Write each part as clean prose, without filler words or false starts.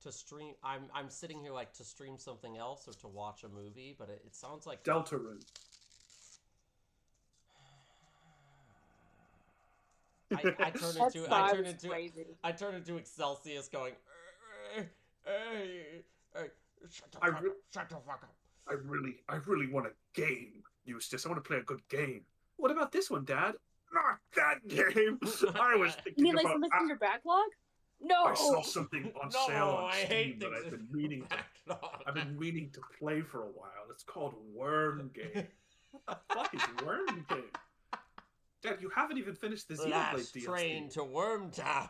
to stream. I'm sitting here like to stream something else or to watch a movie, but it sounds like Deltarune. I turn That into sigh was crazy. I turn into Excelsius going. Hey, shut the I fuck re- up! Shut the fuck up! I really want a game, Eustace. I want to play a good game. What about this one, Dad? Not that game. I was You thinking mean like about. something from your backlog? No. I saw something on sale No, on I hate Steam that things. I've been meaning to play for a while. It's called Worm Game. What the fuck is Worm Game? Dad, you haven't even finished the Xenoblade Last DLC. train to Wormtown.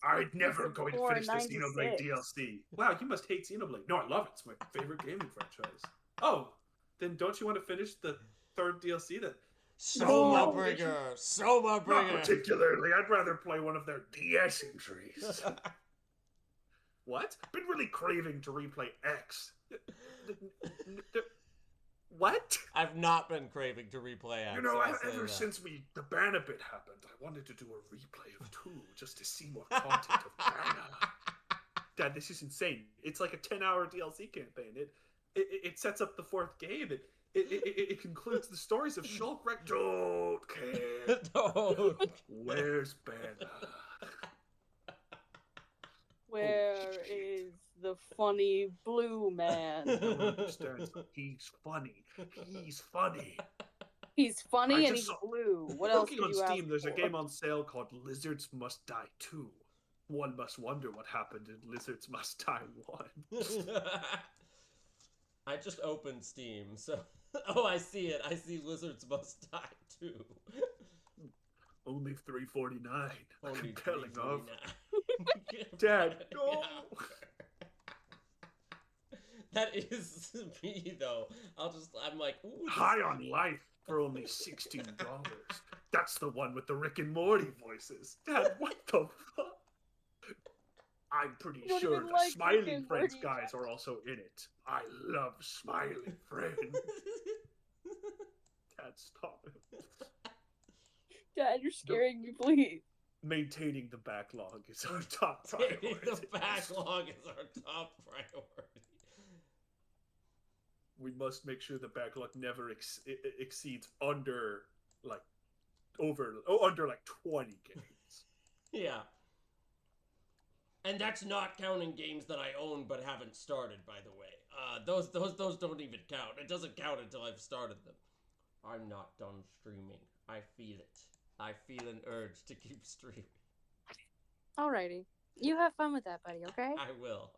I'm never going to finish the 96. Xenoblade DLC. Wow, you must hate Xenoblade. No, I love it. It's my favorite gaming franchise. Oh, then don't you want to finish the third DLC that Soma Bringer. Soma Not Bringer. particularly. I'd rather play one of their DS entries. What? Been really craving to replay X. What? I've not been craving to replay X. You know, I'll say ever that. since the Banner bit happened, I wanted to do a replay of 2 just to see more content of Banner. Dad, this is insane. It's like a 10-hour DLC campaign. It sets up the 4th game. It concludes the stories of Shulk Wreck. Don't care. Don't. Where's Banner? Where is the funny blue man? Don't understand. He's funny. He's funny. He's funny I and just he's saw- blue. What else Looking could on you Steam, ask there's a for? game on sale called Lizards Must Die 2. One must wonder what happened in Lizards Must Die 1. I just opened Steam, so... Oh, I see it. I see Lizards Must Die too. Only $3.49. Only Compelling offer. $3.49. Dad, no! That is me, though. I'm like, ooh. High on Life for only $16. That's the one with the Rick and Morty voices. Dad, what the fuck? I'm pretty You don't sure even the like Rick Smiling and Friends Morty, guys are also in it. I love Smiling Friends. Dad, stop it. Dad, you're scaring me, please. Maintaining the backlog is our top priority. The backlog is our top priority. We must make sure the backlog never exceeds under like 20 games. Yeah. And that's not counting games that I own but haven't started, by the way. Those don't even count. It doesn't count until I've started them. I'm not done streaming. I feel it. I feel an urge to keep streaming. Alrighty. You have fun with that, buddy, okay? I will.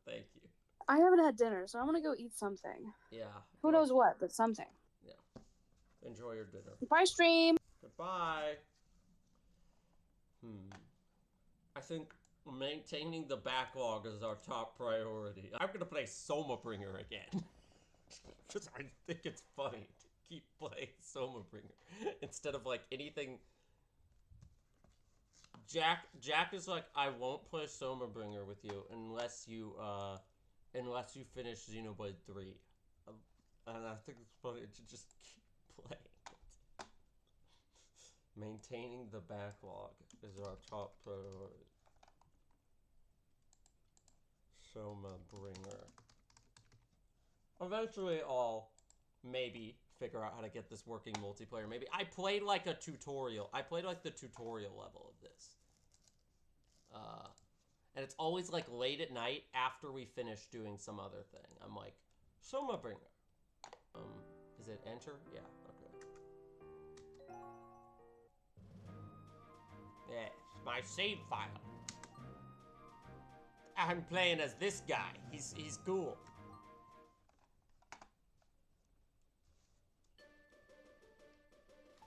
Thank you. I haven't had dinner, so I'm gonna go eat something. Yeah. Who knows what, but something. Yeah. Enjoy your dinner. Bye, stream! Goodbye. I think maintaining the backlog is our top priority. I'm gonna play Soma Bringer again. Because I think it's funny to keep playing Soma Bringer instead of like anything. Jack is like, I won't play Soma Bringer with you unless you finish Xenoblade 3. And I think it's funny to just keep playing it. Maintaining the backlog is our top priority. Soma Bringer. Eventually I'll maybe figure out how to get this working multiplayer. Maybe I played like a tutorial. I played like the tutorial level of this. And it's always like late at night after we finish doing some other thing. I'm like, Soma Bringer. Is it enter? Yeah, okay. Yes, my save file. I'm playing as this guy. He's cool.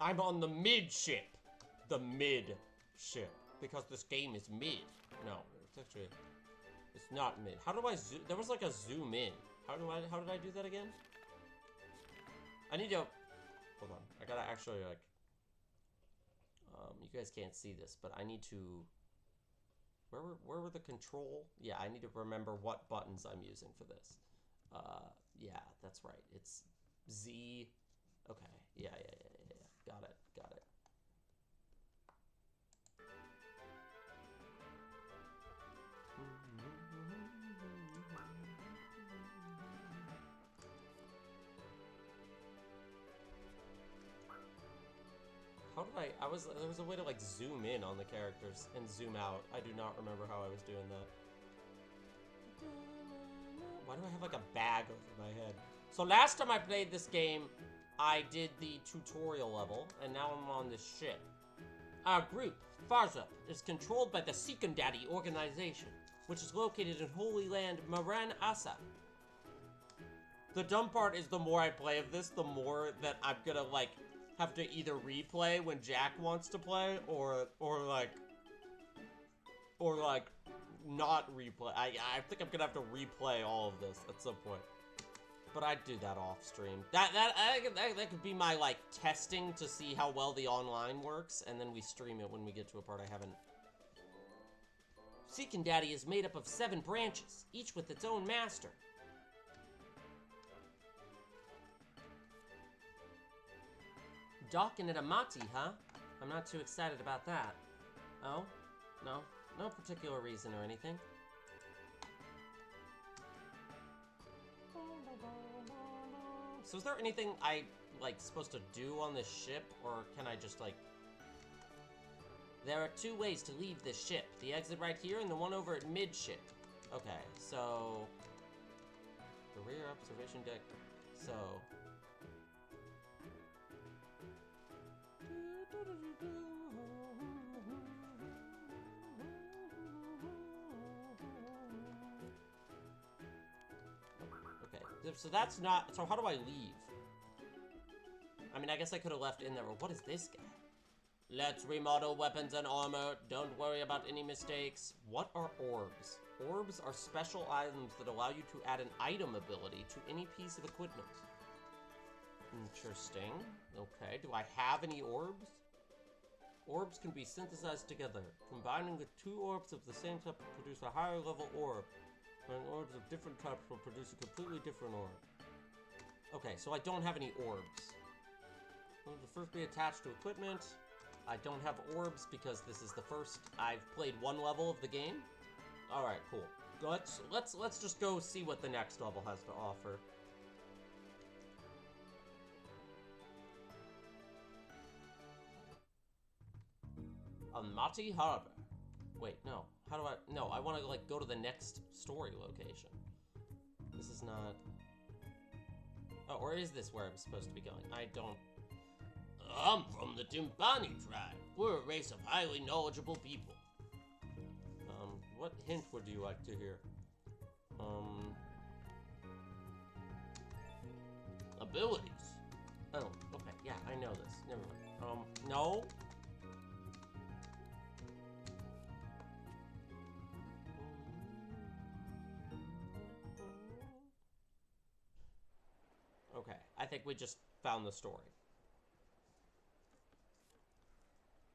I'm on the mid ship. The mid ship. Because this game is mid. No, it's actually... It's not mid. How do I zoom? There was like a zoom in. How did I do that again? I need to... Hold on. I gotta actually like... you guys can't see this, but I need to... Where were the control? Yeah, I need to remember what buttons I'm using for this. Yeah, that's right. It's Z... Okay. Yeah. Got it. How did I was, there was a way to like zoom in on the characters and zoom out. I do not remember how I was doing that. Why do I have like a bag over my head? So last time I played this game, I did the tutorial level, and now I'm on this ship. Our group, Farza, is controlled by the Secondary organization, which is located in Holy Land, Maran Asa. The dumb part is the more I play of this, the more that I'm gonna, like, have to either replay when Jack wants to play, or not replay. I think I'm gonna have to replay all of this at some point. But I'd do that off stream. That could be my, like, testing to see how well the online works, and then we stream it when we get to a part I haven't. Secondary is made up of 7 branches, each with its own master. Docking at Amati, huh? I'm not too excited about that. Oh? No? No particular reason or anything. So is there anything I, like, supposed to do on this ship, or can I just, like... There are 2 ways to leave this ship. The exit right here and the one over at midship. Okay, so... The rear observation deck. So... Okay, so that's not... So how do I leave? I mean, I guess I could have left in there. What is this guy? Let's remodel weapons and armor. Don't worry about any mistakes. What are orbs? Orbs are special items that allow you to add an item ability to any piece of equipment. Interesting. Okay, do I have any orbs? Orbs can be synthesized together. Combining the 2 orbs of the same type will produce a higher level orb. When orbs of different types will produce a completely different orb. Okay, so I don't have any orbs. Will the first be attached to equipment? I don't have orbs because this is the first I've played 1 level of the game. All right, cool. Let's just go see what the next level has to offer. Amati Harbor. Wait, no. How do I... No, I want to, like, go to the next story location. This is not... Oh, or is this where I'm supposed to be going? I don't... I'm from the Timpani tribe. We're a race of highly knowledgeable people. What hint would you like to hear? Abilities. Oh, okay, yeah, I know this. Never mind. No? Okay, I think we just found the story.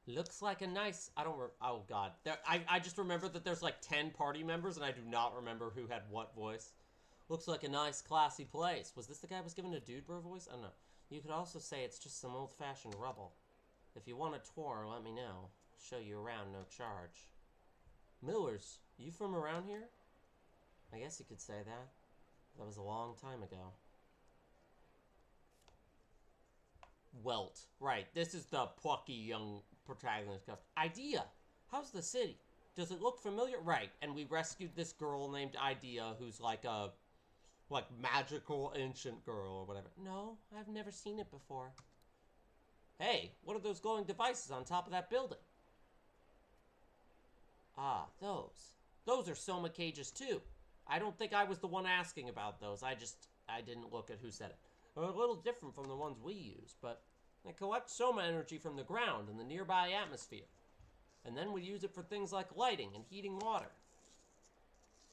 Looks like a nice... oh, God. I just remember that there's, like, 10 party members, and I do not remember who had what voice. Looks like a nice, classy place. Was this the guy who was given a dude bro voice? I don't know. You could also say it's just some old-fashioned rubble. If you want a tour, let me know. Show you around, no charge. Millers, you from around here? I guess you could say that. That was a long time ago. Welt. Right, this is the plucky young protagonist. Idea! How's the city? Does it look familiar? Right, and we rescued this girl named Idea, who's like a... like, magical ancient girl or whatever. No, I've never seen it before. Hey, what are those glowing devices on top of that building? Ah, those. Those are Soma cages, too. I don't think I was the one asking about those. I didn't look at who said it. They're a little different from the ones we use, but they collect Soma energy from the ground and the nearby atmosphere. And then we use it for things like lighting and heating water.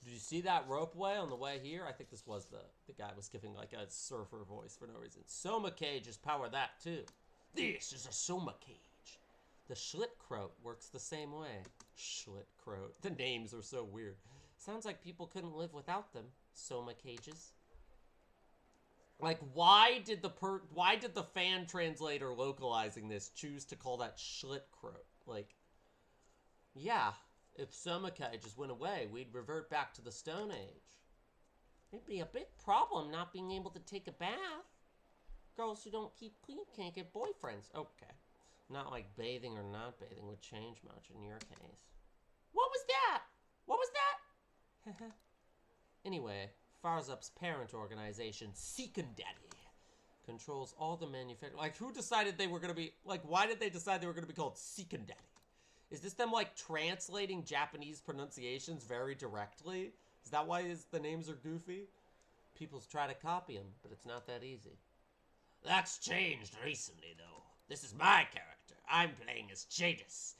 Did you see that ropeway on the way here? I think this was the guy was giving like a surfer voice for no reason. Soma cages power that too. This is a Soma cage. The Schlittkraut works the same way. Schlittkraut. The names are so weird. Sounds like people couldn't live without them. Soma cages. Like, why did the fan translator localizing this choose to call that Schlittkraut? Like, yeah, if Soma cages went away, we'd revert back to the Stone Age. It'd be a big problem not being able to take a bath. Girls who don't keep clean can't get boyfriends. Okay. Not like bathing or not bathing would change much in your case. What was that? What was that? Anyway, Farzup's parent organization, Daddy, controls all the manufacturing. Like, who decided they were gonna be, like, why did they decide they were gonna be called Daddy? Is this them, like, translating Japanese pronunciations very directly? Is that why the names are goofy? People's try to copy them, but it's not that easy. That's changed recently, though. This is my character. I'm playing as Jadis.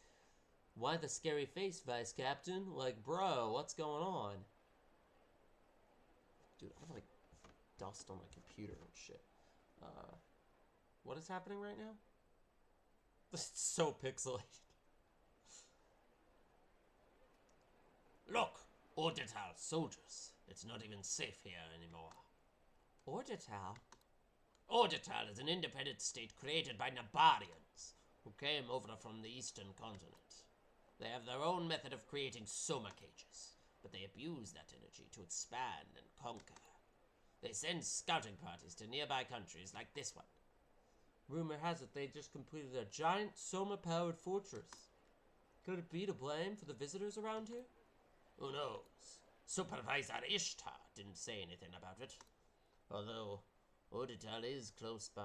Why the scary face, Vice Captain? Like, bro, what's going on? Dude, I have, like, dust on my computer and shit. What is happening right now? This is so pixelated. Look, Orbital soldiers. It's not even safe here anymore. Orbital? Orbital is an independent state created by Nabarians, who came over from the eastern continent. They have their own method of creating Soma cages, but they abuse that energy to expand and conquer. They send scouting parties to nearby countries like this one. Rumor has it they just completed a giant Soma-powered fortress. Could it be to blame for the visitors around here? Who knows? Supervisor Ishtar didn't say anything about it. Although, Orbital is close by.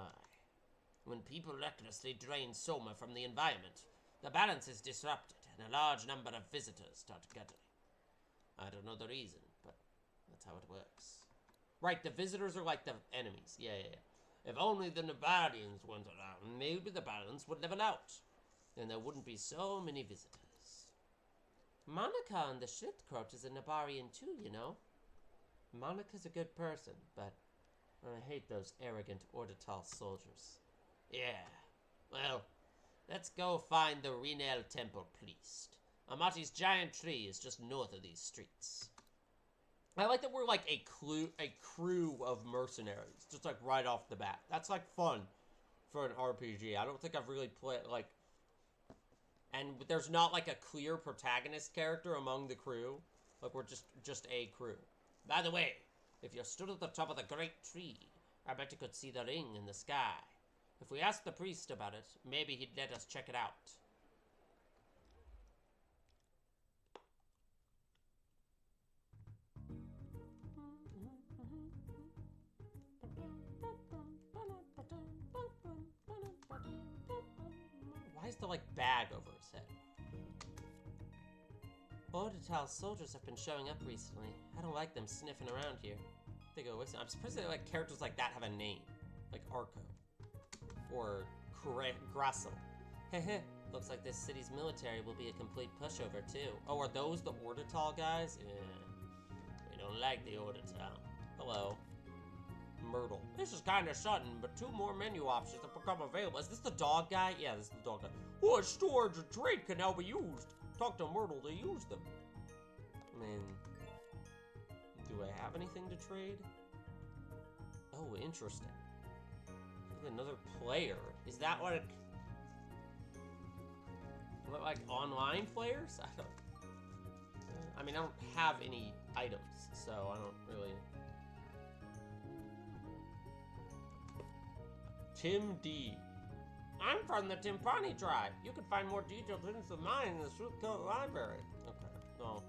When people recklessly drain Soma from the environment, the balance is disrupted and a large number of visitors start gathering. I don't know the reason, but that's how it works. Right, the visitors are like the enemies. Yeah. If only the Nabarians weren't around, maybe the balance would level out, and there wouldn't be so many visitors. Monica and the Schildkröte is a Nabarian too, you know. Monica's a good person, but I hate those arrogant Orbital soldiers. Yeah, well, let's go find the Renel Temple Priest. Amati's giant tree is just north of these streets. I like that we're like a crew of mercenaries, just like right off the bat. That's like fun for an RPG. I don't think I've really played like, and there's not like a clear protagonist character among the crew. Like we're just a crew. By the way, if you stood at the top of the great tree, I bet you could see the ring in the sky. If we asked the priest about it, maybe he'd let us check it out. Why is there like bag over his head? Orbital soldiers have been showing up recently. I don't like them sniffing around here. They go listen. I'm surprised that like characters like that have a name, like Arco or Grassel. Heh. Looks like this city's military will be a complete pushover too. Oh, are those the Orbital guys? Yeah. We don't like the Orbital. Hello. Myrtle. This is kind of sudden, but 2 more menu options have become available. Is this the dog guy? Yeah, this is the dog guy. Oh, storage and trade can now be used. Talk to Myrtle to use them. I mean, do I have anything to trade? Oh, interesting. Another player. Is that like online players? I mean, I don't have any items, so I don't really. Tim D. I'm from the Timpani tribe. You can find more detailed hints of mine in the Shrewdcoat Library. Okay, no.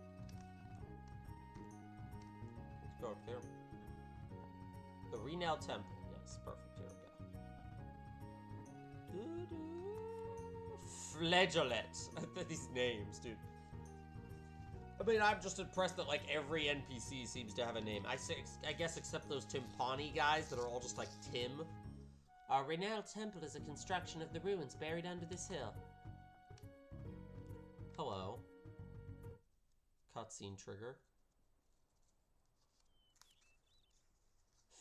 Let's go up here. The Renel Temple. Yes, perfect. Here we go. Flageolet. These names, dude. I mean, I'm just impressed that, like, every NPC seems to have a name. I guess except those Timpani guys that are all just, like, Tim. Our Renel Temple is a construction of the ruins buried under this hill. Hello. Cutscene trigger.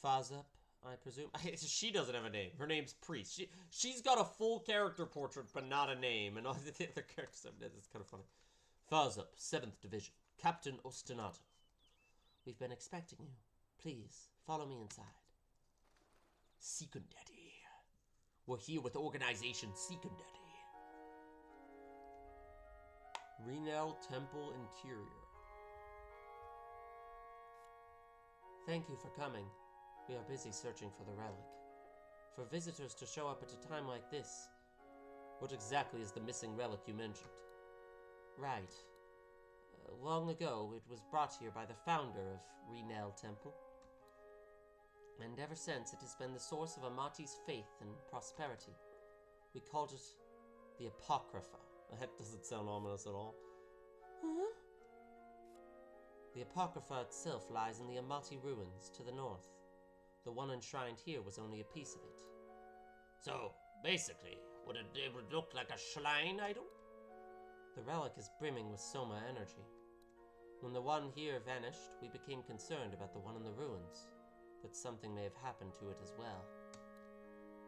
Fazup, I presume. She doesn't have a name. Her name's Priest. She's got a full character portrait, but not a name. And all the other characters have names. It's kind of funny. Fazup, 7th Division. Captain Ostinato. We've been expecting you. Please, follow me inside. Secondary. We're here with Organization Secondary. Renel Temple Interior. Thank you for coming. We are busy searching for the relic. For visitors to show up at a time like this, What exactly is the missing relic you mentioned? Right. Long ago, it was brought here by the founder of Renel Temple. And ever since, it has been the source of Amati's faith and prosperity. We called it the Apocrypha. That doesn't sound ominous at all. Huh? The Apocrypha itself lies in the Amati ruins to the north. The one enshrined here was only a piece of it. So, basically, it would look like a shrine idol? The relic is brimming with Soma energy. When the one here vanished, we became concerned about the one in the ruins, that something may have happened to it as well.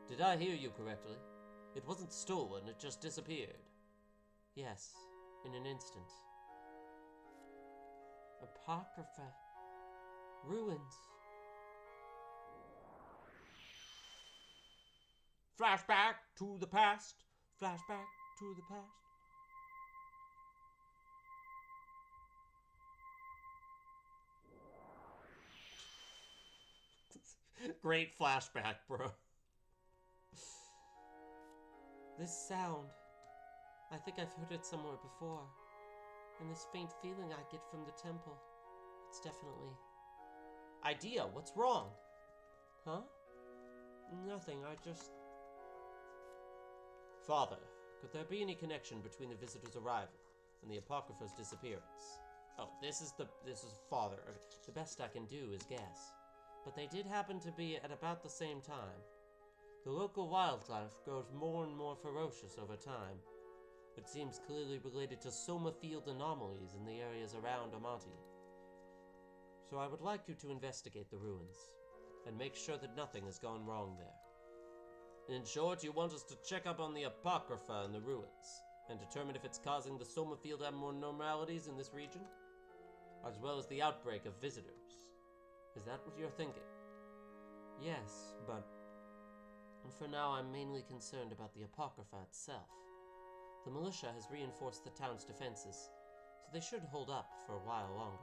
Did I hear you correctly? It wasn't stolen, it just disappeared. Yes, in an instant. Apocrypha. Ruins. Flashback to the past. Flashback to the past. Great flashback, bro. This sound. I think I've heard it somewhere before. And this faint feeling I get from the temple. It's definitely... Idea, what's wrong? Huh? Nothing, I just... Father, could there be any connection between the visitor's arrival and the Apocrypha's disappearance? Oh, this is father. The best I can do is guess. But they did happen to be at about the same time. The local wildlife grows more and more ferocious over time. It seems clearly related to Soma field anomalies in the areas around Amati. So I would like you to investigate the ruins, and make sure that nothing has gone wrong there. In short, you want us to check up on the Apocrypha in the ruins, and determine if it's causing the Soma field abnormalities in this region, as well as the outbreak of visitors. Is that what you're thinking? Yes, but for now I'm mainly concerned about the Apocrypha itself. The militia has reinforced the town's defenses, so they should hold up for a while longer.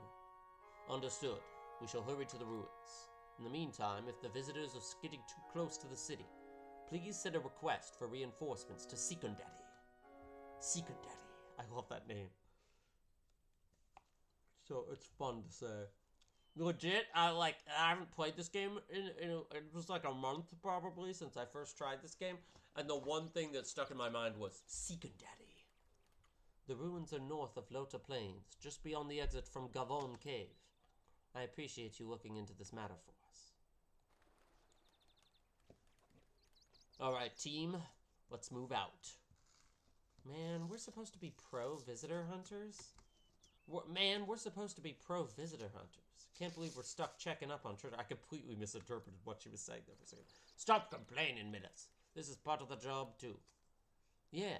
Understood. We shall hurry to the ruins. In the meantime, if the visitors are skidding too close to the city, please send a request for reinforcements to Secondaddy. Secondaddy. I love that name. So it's fun to say. Legit, I haven't played this game in it was like a month probably since I first tried this game, and the one thing that stuck in my mind was Secondaddy. The ruins are north of Lota Plains, just beyond the exit from Gavon Cave. I appreciate you looking into this matter for us. Alright, team, let's move out. Man, we're supposed to be pro-visitor hunters? We're supposed to be pro-visitor hunters. Can't believe we're stuck checking up on Trisha. I completely misinterpreted what she was saying there for a second. Stop complaining, Millis. This is part of the job, too. Yeah.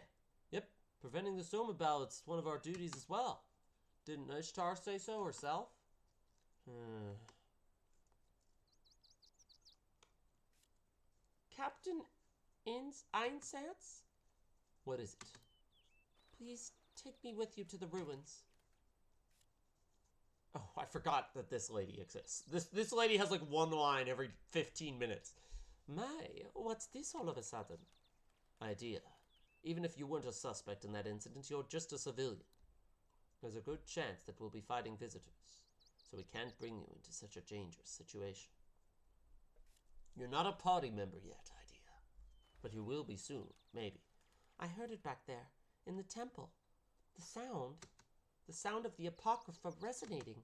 Yep. Preventing the Soma ballots is one of our duties as well. Didn't Ishtar say so herself? Captain Einsatz? What is it? Please take me with you to the ruins. Oh, I forgot that this lady exists. This lady has like one line every 15 minutes. My, what's this all of a sudden? Idea. Even if you weren't a suspect in that incident, you're just a civilian. There's a good chance that we'll be fighting visitors, so we can't bring you into such a dangerous situation. You're not a party member yet, Idea. But you will be soon, maybe. I heard it back there, in the temple. The sound of the Apocrypha resonating.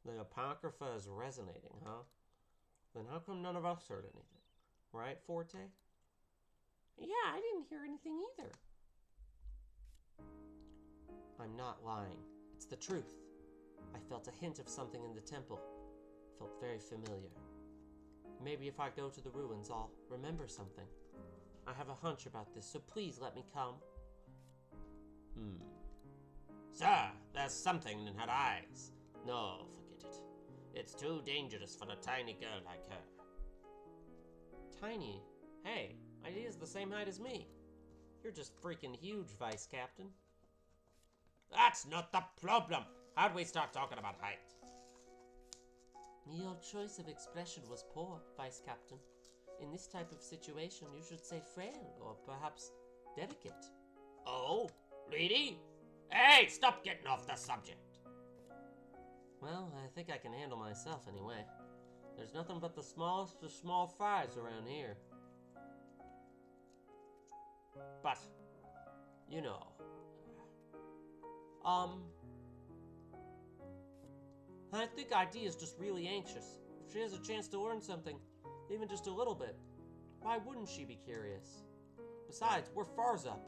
The Apocrypha is resonating, huh? Then how come none of us heard anything? Right, Forte? Yeah, I didn't hear anything either. I'm not lying. It's the truth. I felt a hint of something in the temple. Felt very familiar. Maybe if I go to the ruins, I'll remember something. I have a hunch about this, so please let me come. Sir, there's something in her eyes. No, forget it. It's too dangerous for a tiny girl like her. Tiny? Hey, Idea's the same height as me. You're just freaking huge, Vice Captain. That's not the problem. How'd we start talking about height? Your choice of expression was poor, Vice Captain. in this type of situation, you should say frail or perhaps delicate. Oh, lady? Hey, stop getting off the subject. Well, I think I can handle myself anyway. There's nothing but the smallest of small fries around here. But, you know. I think ID is just really anxious. If she has a chance to learn something, even just a little bit, why wouldn't she be curious? Besides, we're Farzup.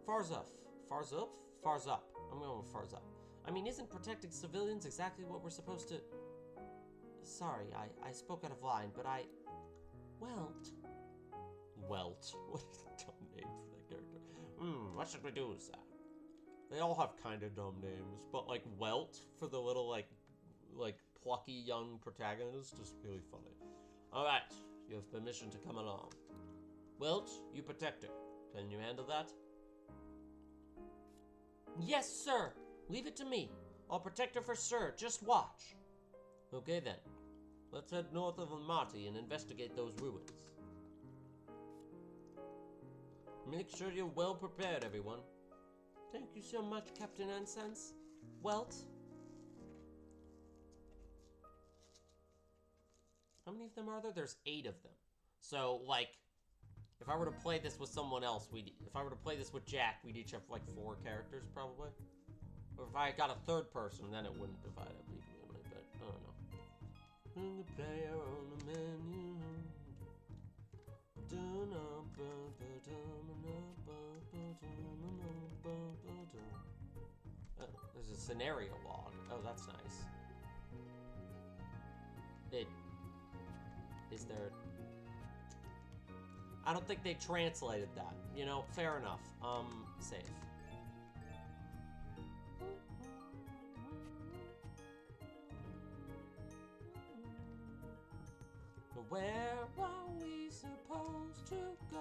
Farzup. Farzup? Farzup. I'm going with Farzup. I mean, isn't protecting civilians exactly what we're supposed to... Sorry, I spoke out of line, but Welt. Welt. What a dumb name for that character. What should we do, sir? They all have kind of dumb names, but like Welt for the little like plucky young protagonist is really funny. Alright, you have permission to come along. Welt, you protect her. Can you handle that? Yes, sir! Leave it to me. I'll protect her for sure. Just watch. Okay then. Let's head north of Amati and investigate those ruins. Make sure you're well prepared, everyone. Thank you so much, Captain Ensense. Welt. How many of them are there? There's 8 of them. So, like, if I were to play this with someone else, if I were to play this with Jack, we'd each have, like, 4 characters, probably. Or if I got a 3rd person, then it wouldn't divide up equally, but I don't know. The player on the menu. There's a scenario log. Oh, that's nice. Is there... I don't think they translated that. You know, fair enough. Save. Where are we supposed to go?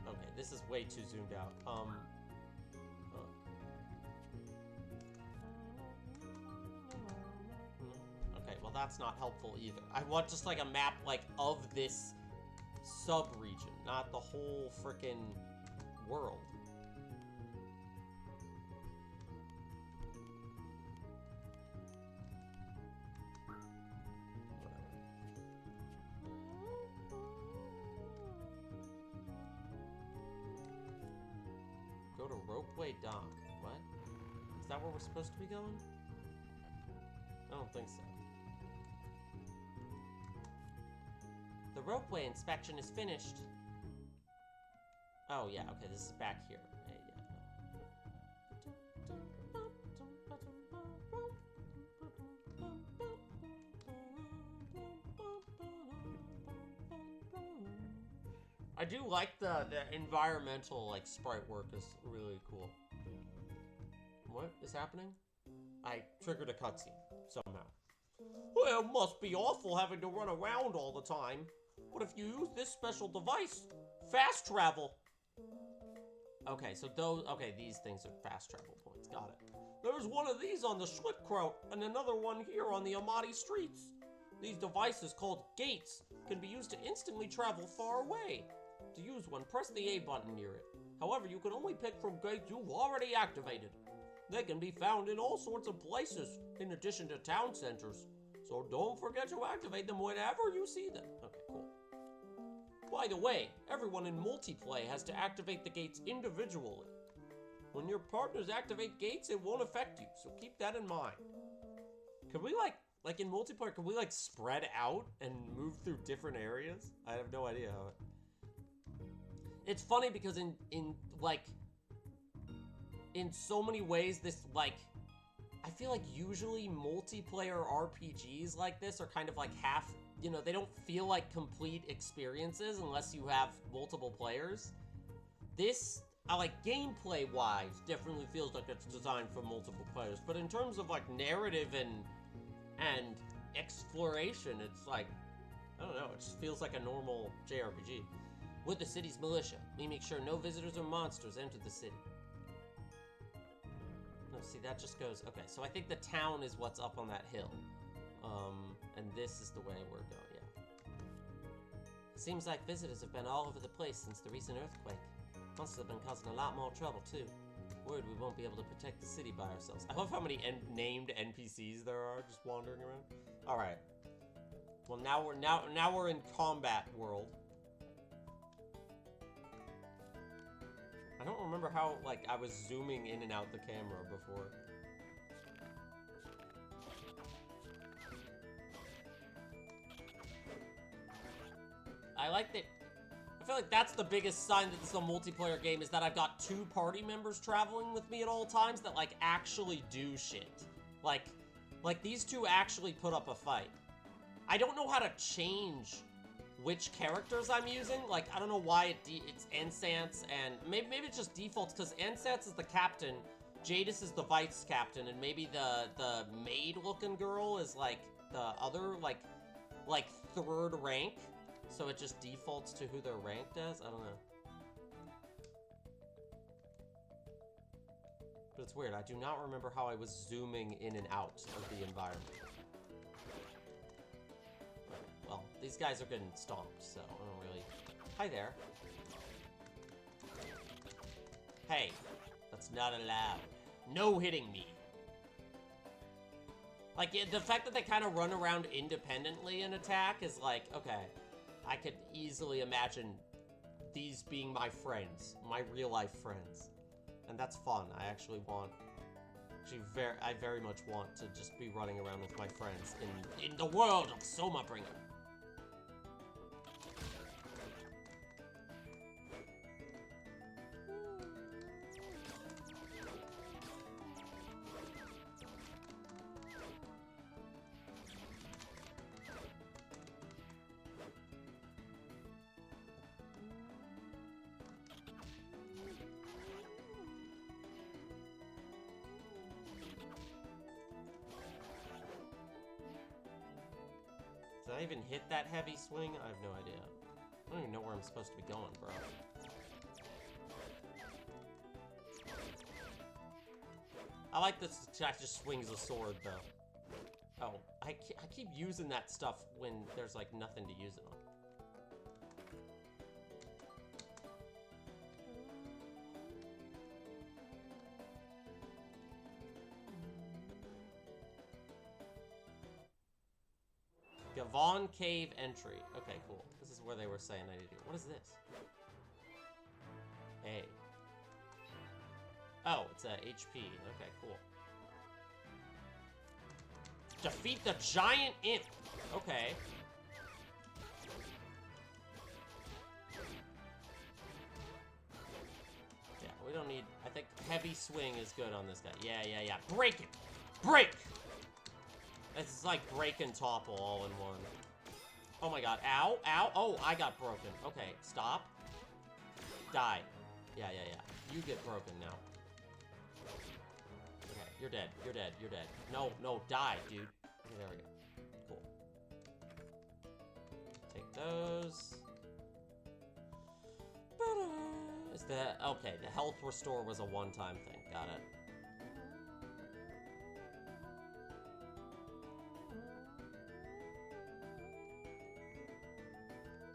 Okay, this is way too zoomed out. Okay, well that's not helpful either. I want just like a map like of this sub-region, not the whole frickin' world. Go to Ropeway Dock. What? Is that where we're supposed to be going? I don't think so. The ropeway inspection is finished. Oh yeah, okay, this is back here. I do like the environmental like sprite work is really cool. What is happening? I triggered a cutscene somehow. Well, it must be awful having to run around all the time. What if you use this special device? Fast travel. Okay, so these things are fast travel points. Got it. There's one of these on the Schlittkraut and another one here on the Amati streets. These devices, called gates, can be used to instantly travel far away. To use one, press the A button near it. However, you can only pick from gates you've already activated. They can be found in all sorts of places, in addition to town centers. So don't forget to activate them whenever you see them. Okay, cool. By the way, everyone in multiplayer has to activate the gates individually. When your partners activate gates, it won't affect you, so keep that in mind. Can we like in multiplayer, can we like spread out and move through different areas? I have no idea how it... It's funny because in so many ways, this, like, I feel like usually multiplayer RPGs like this are kind of like half, you know, they don't feel like complete experiences unless you have multiple players. This, like, gameplay-wise, definitely feels like it's designed for multiple players, but in terms of, like, narrative and exploration, it's like, I don't know, it just feels like a normal JRPG. With the city's militia, we make sure no visitors or monsters enter the city. No, see, that just goes... Okay, so I think the town is what's up on that hill. And this is the way we're going, yeah. Seems like visitors have been all over the place since the recent earthquake. Monsters have been causing a lot more trouble, too. Worried we won't be able to protect the city by ourselves. I love how many named NPCs there are just wandering around. All right. Well, now we're in combat world. I don't remember how, like, I was zooming in and out the camera before. I like that. I feel like that's the biggest sign that this is a multiplayer game, is that I've got 2 party members traveling with me at all times that, like, actually do shit. Like these 2 actually put up a fight. I don't know how to change which characters I'm using. Like, I don't know why it's Ensance, and maybe it's just defaults, because Ensance is the captain, Jadis is the vice captain, and maybe the maid-looking girl is, like, the other, like 3rd rank. So it just defaults to who they're ranked as? I don't know. But it's weird. I do not remember how I was zooming in and out of the environment. Well, these guys are getting stomped, so I don't really... Hi there. Hey, that's not allowed. No hitting me. Like, the fact that they kind of run around independently and attack is like, okay, I could easily imagine these being my friends, my real-life friends. And that's fun. I actually want... I very much want to just be running around with my friends in the world of Soma Bringer. Did I even hit that heavy swing? I have no idea. I don't even know where I'm supposed to be going, bro. I like this guy just swings a sword, though. Oh, I keep using that stuff when there's, like, nothing to use it on. Gavon Cave entry. Okay, cool. This is where they were saying I need to do. What is this? A. Oh, it's a HP. Okay, cool. Defeat the giant imp. Okay. Yeah, we don't need... I think heavy swing is good on this guy. Yeah. Break it! Break! It's like break and topple all in one. Oh my god. Ow. Ow. Oh, I got broken. Okay, stop. Die. Yeah. You get broken now. Okay, you're dead. You're dead. No, die, dude. Okay, there we go. Cool. Take those. Is that... Okay, the health restore was a one-time thing. Got it.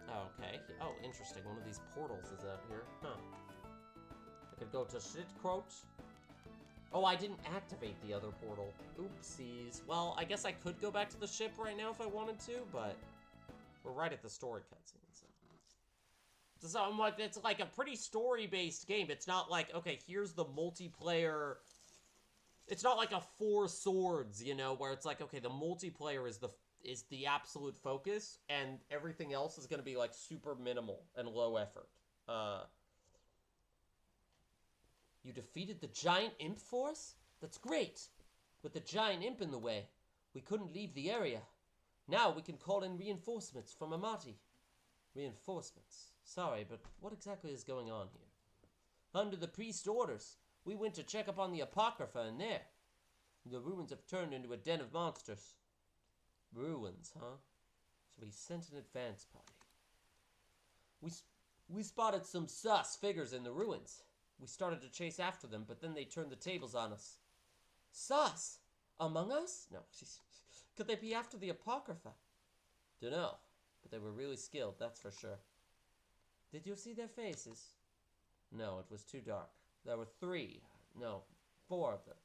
Okay. Oh, interesting. One of these portals is out here. Huh. I could go to Shitcoat. Oh, I didn't activate the other portal. Oopsies. Well, I guess I could go back to the ship right now if I wanted to, but we're right at the story cutscene. So it's like a pretty story-based game. It's not like, okay, here's the multiplayer. It's not like a 4 Swords, you know, where it's like, okay, the multiplayer is the absolute focus, and everything else is going to be, like, super minimal and low effort. You defeated the giant imp force? That's great! With the giant imp in the way, we couldn't leave the area. Now we can call in reinforcements from Amati. Reinforcements? Sorry, but what exactly is going on here? Under the priest's orders, we went to check up on the Apocrypha in there. The ruins have turned into a den of monsters. Ruins, huh? So he sent an advance party. We spotted some sus figures in the ruins. We started to chase after them, but then they turned the tables on us. Sus! Among Us? No. Could they be after the Apocrypha? Dunno. But they were really skilled, that's for sure. Did you see their faces? No, it was too dark. There were 4 of them.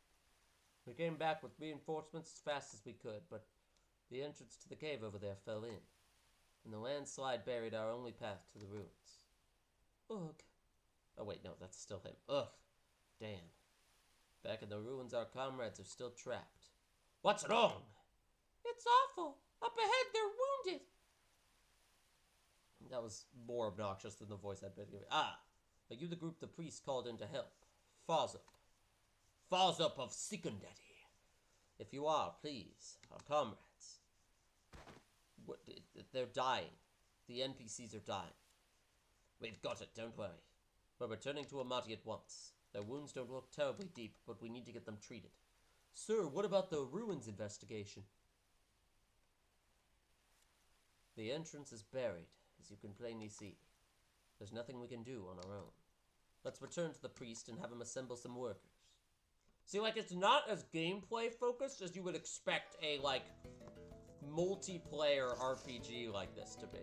We came back with reinforcements as fast as we could, but the entrance to the cave over there fell in, and the landslide buried our only path to the ruins. Ugh. Oh wait, no, that's still him. Ugh. Damn. Back in the ruins, our comrades are still trapped. What's wrong? It's awful. Up ahead, they're wounded. That was more obnoxious than the voice I'd been giving. Ah, are you the group the priest called in to help? Farzup. Farzup of Sikundaddy. If you are, please, our comrades. They're dying. The NPCs are dying. We've got it, don't worry. We're returning to Amati at once. Their wounds don't look terribly deep, but we need to get them treated. Sir, what about the ruins investigation? The entrance is buried, as you can plainly see. There's nothing we can do on our own. Let's return to the priest and have him assemble some workers. See, like, it's not as gameplay focused as you would expect a, like, multiplayer RPG like this to be.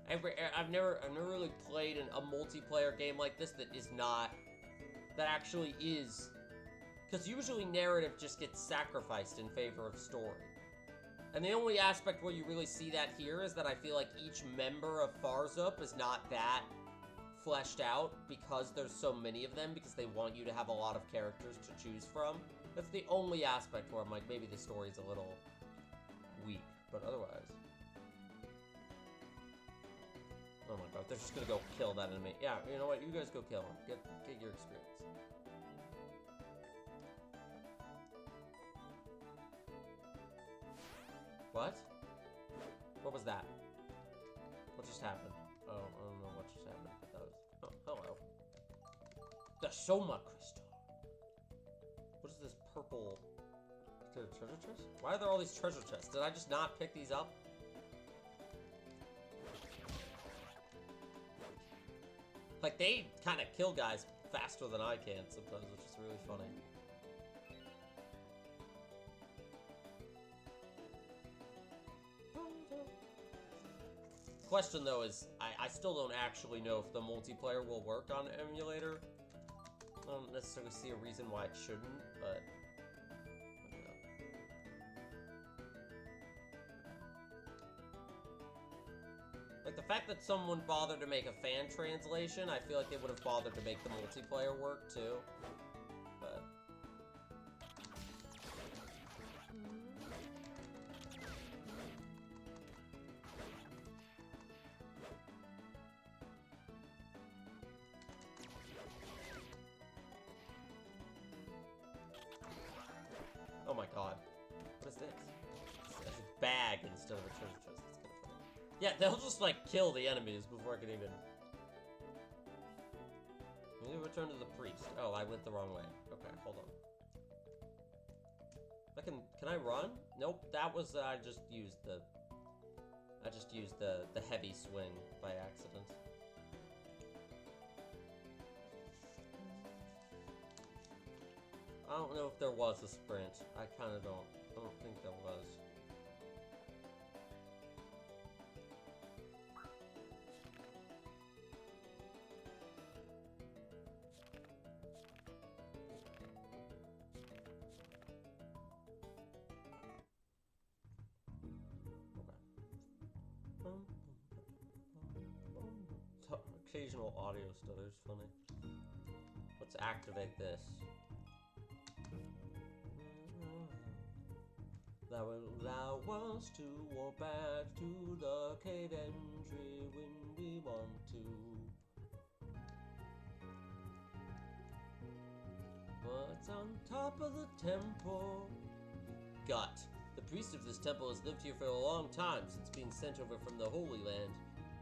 I've never really played a multiplayer game like this that actually is, because usually narrative just gets sacrificed in favor of story. And the only aspect where you really see that here is that I feel like each member of Farzup is not that fleshed out because there's so many of them, because they want you to have a lot of characters to choose from. That's the only aspect where I'm like, maybe the story's a little weak, but otherwise. Oh my god, they're just gonna go kill that enemy. Yeah, you know what? You guys go kill him. Get your experience. What? What was that? What just happened? Oh, I don't know what just happened, but that was... Oh, hello. The Soma crystal. What is this purple... Is there a treasure chest? Why are there all these treasure chests? Did I just not pick these up? Like, they kind of kill guys faster than I can sometimes, which is really funny. Question, though, is I still don't actually know if the multiplayer will work on emulator. I don't necessarily see a reason why it shouldn't, but... Like, the fact that someone bothered to make a fan translation, I feel like they would have bothered to make the multiplayer work, too. But... Oh my god. What is this? It's a bag instead of a treasure chest. That's kind of funny. Yeah, they'll just, like, kill the enemies before I can even... We need to return to the priest. Oh, I went the wrong way. Okay, hold on. Can I run? Nope, that was, I just used the heavy swing by accident. I don't know if there was a sprint. I don't think there was. Occasional audio stutters, funny. Let's activate this. Thou wants to walk back to the cave entry when we want to. What's on top of the temple? Gut. The priest of this temple has lived here for a long time since being sent over from the Holy Land.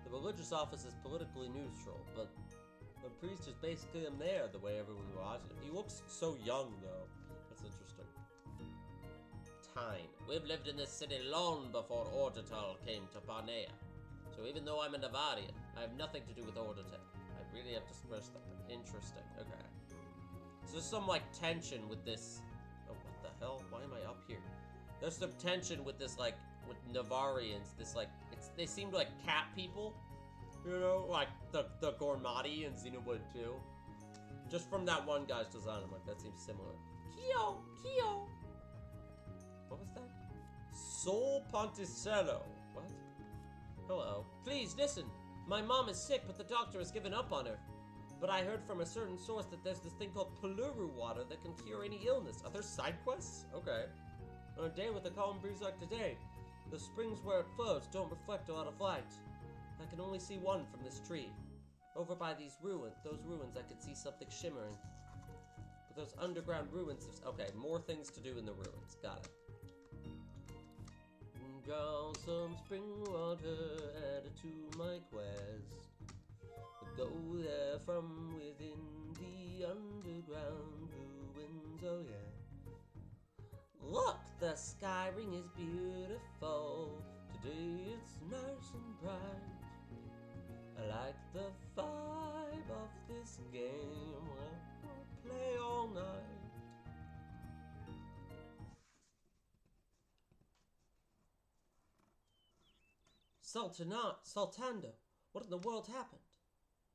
The religious office is politically neutral, but the priest is basically a mayor the way everyone watches him. He looks so young, though. That's interesting. Time. We've lived in this city long before Ordital came to Parnea. So even though I'm a Navarian, I have nothing to do with Ordital. I really have to stress that. Interesting. Okay. there's some, like, tension with this... Oh, what the hell? Why am I up here? There's some tension with this, like, with Navarians. This, like, they seem like cat people. You know? Like, the Gormati and Xenoblade 2. Just from that one guy's design, I'm like, that seems similar. Kyo! Kyo! What was that? Sol Ponticello. What? Hello. Please, listen. My mom is sick, but the doctor has given up on her. But I heard from a certain source that there's this thing called Peluru water that can cure any illness. Are there side quests? Okay. On a day with a calm breeze like today, the springs where it flows don't reflect a lot of light. I can only see one from this tree. Over by those ruins, I could see something shimmering. But those underground ruins, okay, more things to do in the ruins. Got it. Draw some spring water, add it to my quest. Go there from within the underground ruins, oh yeah. Look, the sky ring is beautiful. Today it's nice and bright. I like the vibe of this game. I'll play all night. Sultando, what in the world happened?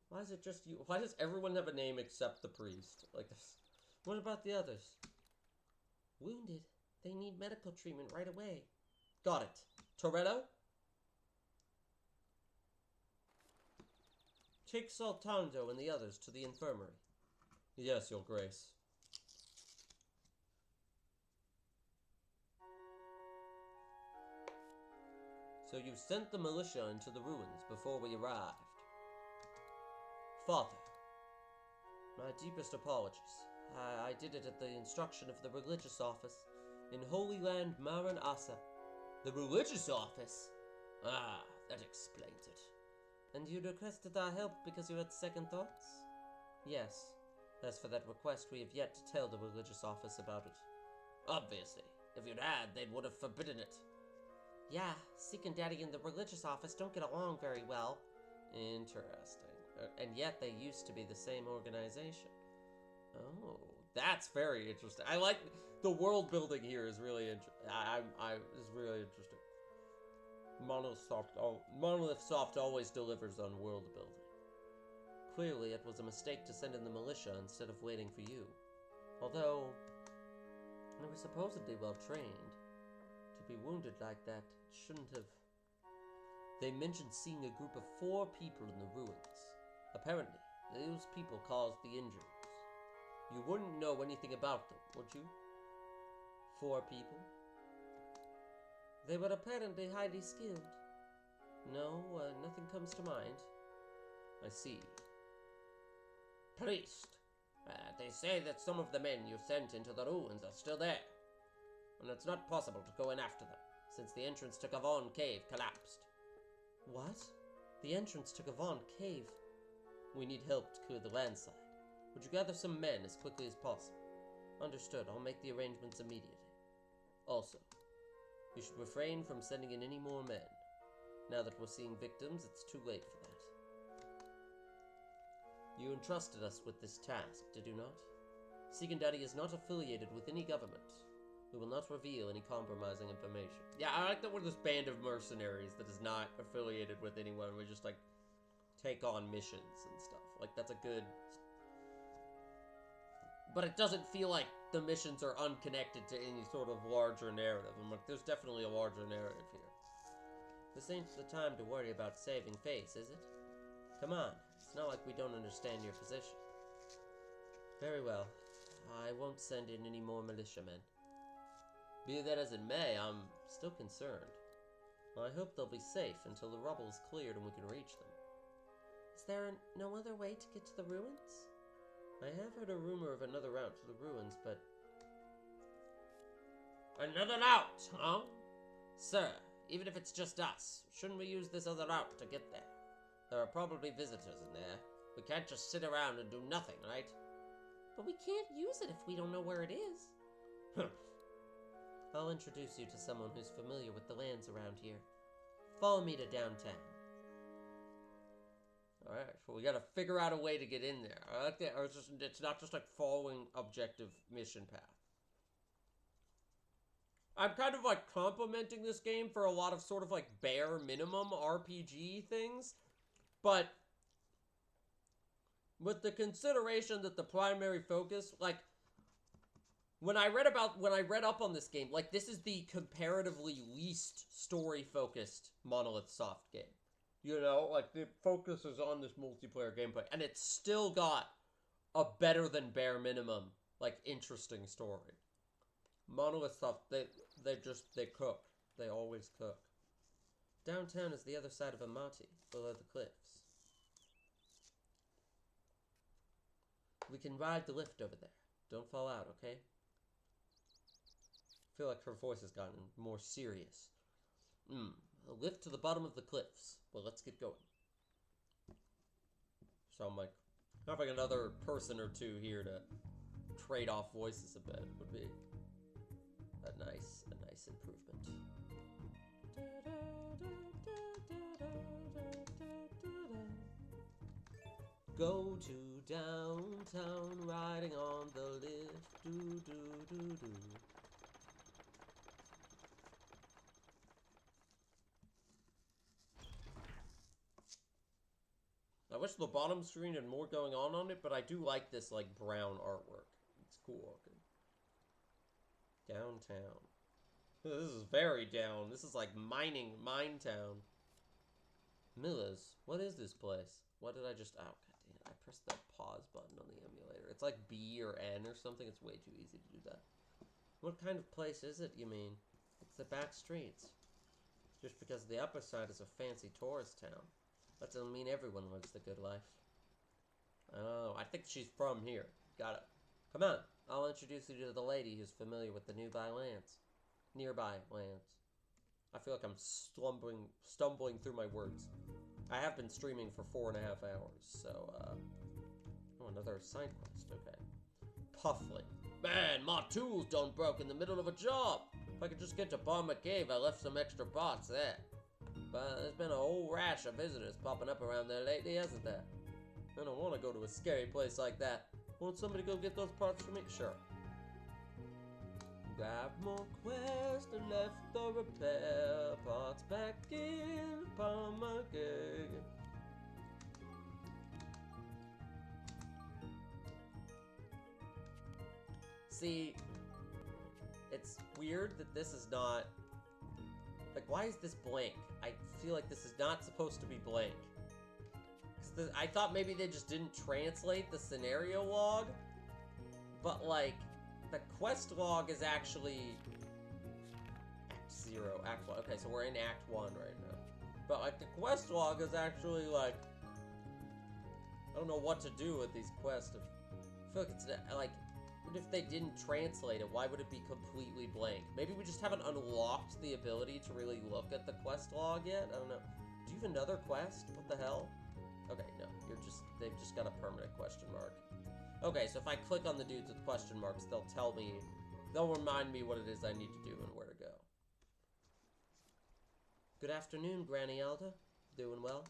Why is it just you? Why does everyone have a name except the priest? Like this. What about the others? Wounded. They need medical treatment right away. Got it. Toretto? Take Sultando and the others to the infirmary. Yes, Your Grace. So you sent the militia into the ruins before we arrived. Father, my deepest apologies. I did it at the instruction of the religious office in Holy Land Maran Asa. The religious office? Ah, that explains it. And you requested our help because you had second thoughts? Yes. As for that request, we have yet to tell the religious office about it. Obviously. If you'd had, they would have forbidden it. Yeah, Seek and Daddy and the religious office don't get along very well. Interesting. And yet they used to be the same organization. Oh, that's very interesting. I like the world building here is really interesting. Is really interesting. Monolith Soft always delivers on world building. Clearly, it was a mistake to send in the militia instead of waiting for you. Although they were supposedly well trained. To be wounded like that shouldn't have. They mentioned seeing a group of 4 people in the ruins. Apparently, those people caused the injuries. You wouldn't know anything about them, would you? 4 people? They were apparently highly skilled. No, nothing comes to mind. I see. Priest, they say that some of the men you sent into the ruins are still there. And it's not possible to go in after them, since the entrance to Gavon Cave collapsed. What? The entrance to Gavon Cave? We need help to clear the landslide. Would you gather some men as quickly as possible? Understood. I'll make the arrangements immediately. Also, you should refrain from sending in any more men. Now that we're seeing victims, it's too late for that. You entrusted us with this task, did you not? Seekandaddy is not affiliated with any government. We will not reveal any compromising information. Yeah, I like that we're this band of mercenaries that is not affiliated with anyone. We just, like, take on missions and stuff. Like, that's a good... But it doesn't feel like the missions are unconnected to any sort of larger narrative. I'm like, there's definitely a larger narrative here. This ain't the time to worry about saving face, is it? Come on. It's not like we don't understand your position. Very well. I won't send in any more militiamen. Be that as it may, I'm still concerned. I hope they'll be safe until the rubble is cleared and we can reach them. Is there no other way to get to the ruins? I have heard a rumor of another route to the ruins, but... Another route, huh? Sir, even if it's just us, shouldn't we use this other route to get there? There are probably visitors in there. We can't just sit around and do nothing, right? But we can't use it if we don't know where it is. I'll introduce you to someone who's familiar with the lands around here. Follow me to downtown. Alright, so we gotta figure out a way to get in there. I like that. Or it's not just like following objective mission path. I'm kind of like complimenting this game for a lot of sort of like bare minimum RPG things, but with the consideration that the primary focus, like, when I read up on this game, like, this is the comparatively least story-focused Monolith Soft game. You know, like, the focus is on this multiplayer gameplay, and it's still got a better than bare minimum, like, interesting story. Monolith Soft, they cook. They always cook. Downtown is the other side of Amati, below the cliffs. We can ride the lift over there. Don't fall out, okay? I feel like her voice has gotten more serious. A lift to the bottom of the cliffs. Well, let's get going. So I'm like, having another person or two here to trade off voices a bit would be a nice improvement. Go to downtown, riding on the lift, do. I wish the bottom screen had more going on it, but I do like this, like, brown artwork. It's cool looking. Downtown. This is very down. This is like mine town. Miller's. What is this place? What did I just... Oh, goddamn. I pressed that pause button on the emulator. It's like B or N or something. It's way too easy to do that. What kind of place is it, you mean? It's the back streets. Just because the upper side is a fancy tourist town. That doesn't mean everyone lives the good life. Oh, I think she's from here. Got it. Come on. I'll introduce you to the lady who's familiar with the nearby lands. I feel like I'm stumbling through my words. I have been streaming for 4.5 hours, so, oh, another side quest, okay. Puffling. Man, my tools done broke in the middle of a job. If I could just get to bomb a cave, I left some extra parts there. But there's been a whole rash of visitors popping up around there lately, hasn't there? I don't want to go to a scary place like that. Won't somebody go get those parts for me? Sure. Grab more quest and left the repair parts back in Palmer Gig. See, it's weird that this is not... Like, why is this blank? I feel like this is not supposed to be blank. I thought maybe they just didn't translate the scenario log, but like, the quest log is actually Act 0, Act 1. Okay, so we're in Act 1 right now. But like, the quest log is actually like, I don't know what to do with these quests. I feel like it's like, what if they didn't translate it? Why would it be completely blank? Maybe we just haven't unlocked the ability to really look at the quest log yet? I don't know. Do you have another quest? What the hell? Okay, no, they've just got a permanent question mark. Okay, so if I click on the dudes with question marks, they'll remind me what it is I need to do and where to go. Good afternoon, Granny Alda. Doing well?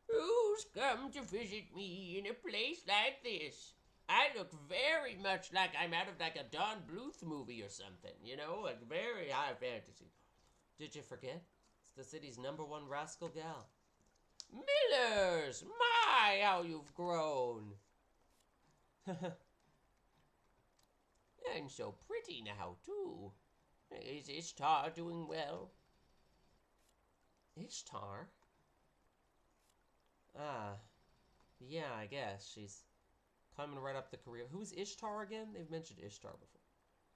Who's come to visit me in a place like this? I look very much like I'm out of like a Don Bluth movie or something, you know? Like very high fantasy. Did you forget? It's the city's #1 rascal gal. Millers! My, how you've grown! And so pretty now, too. Is Ishtar doing well? Ishtar? Ah, yeah, I guess. She's climbing right up the career. Who's Ishtar again? They've mentioned Ishtar before.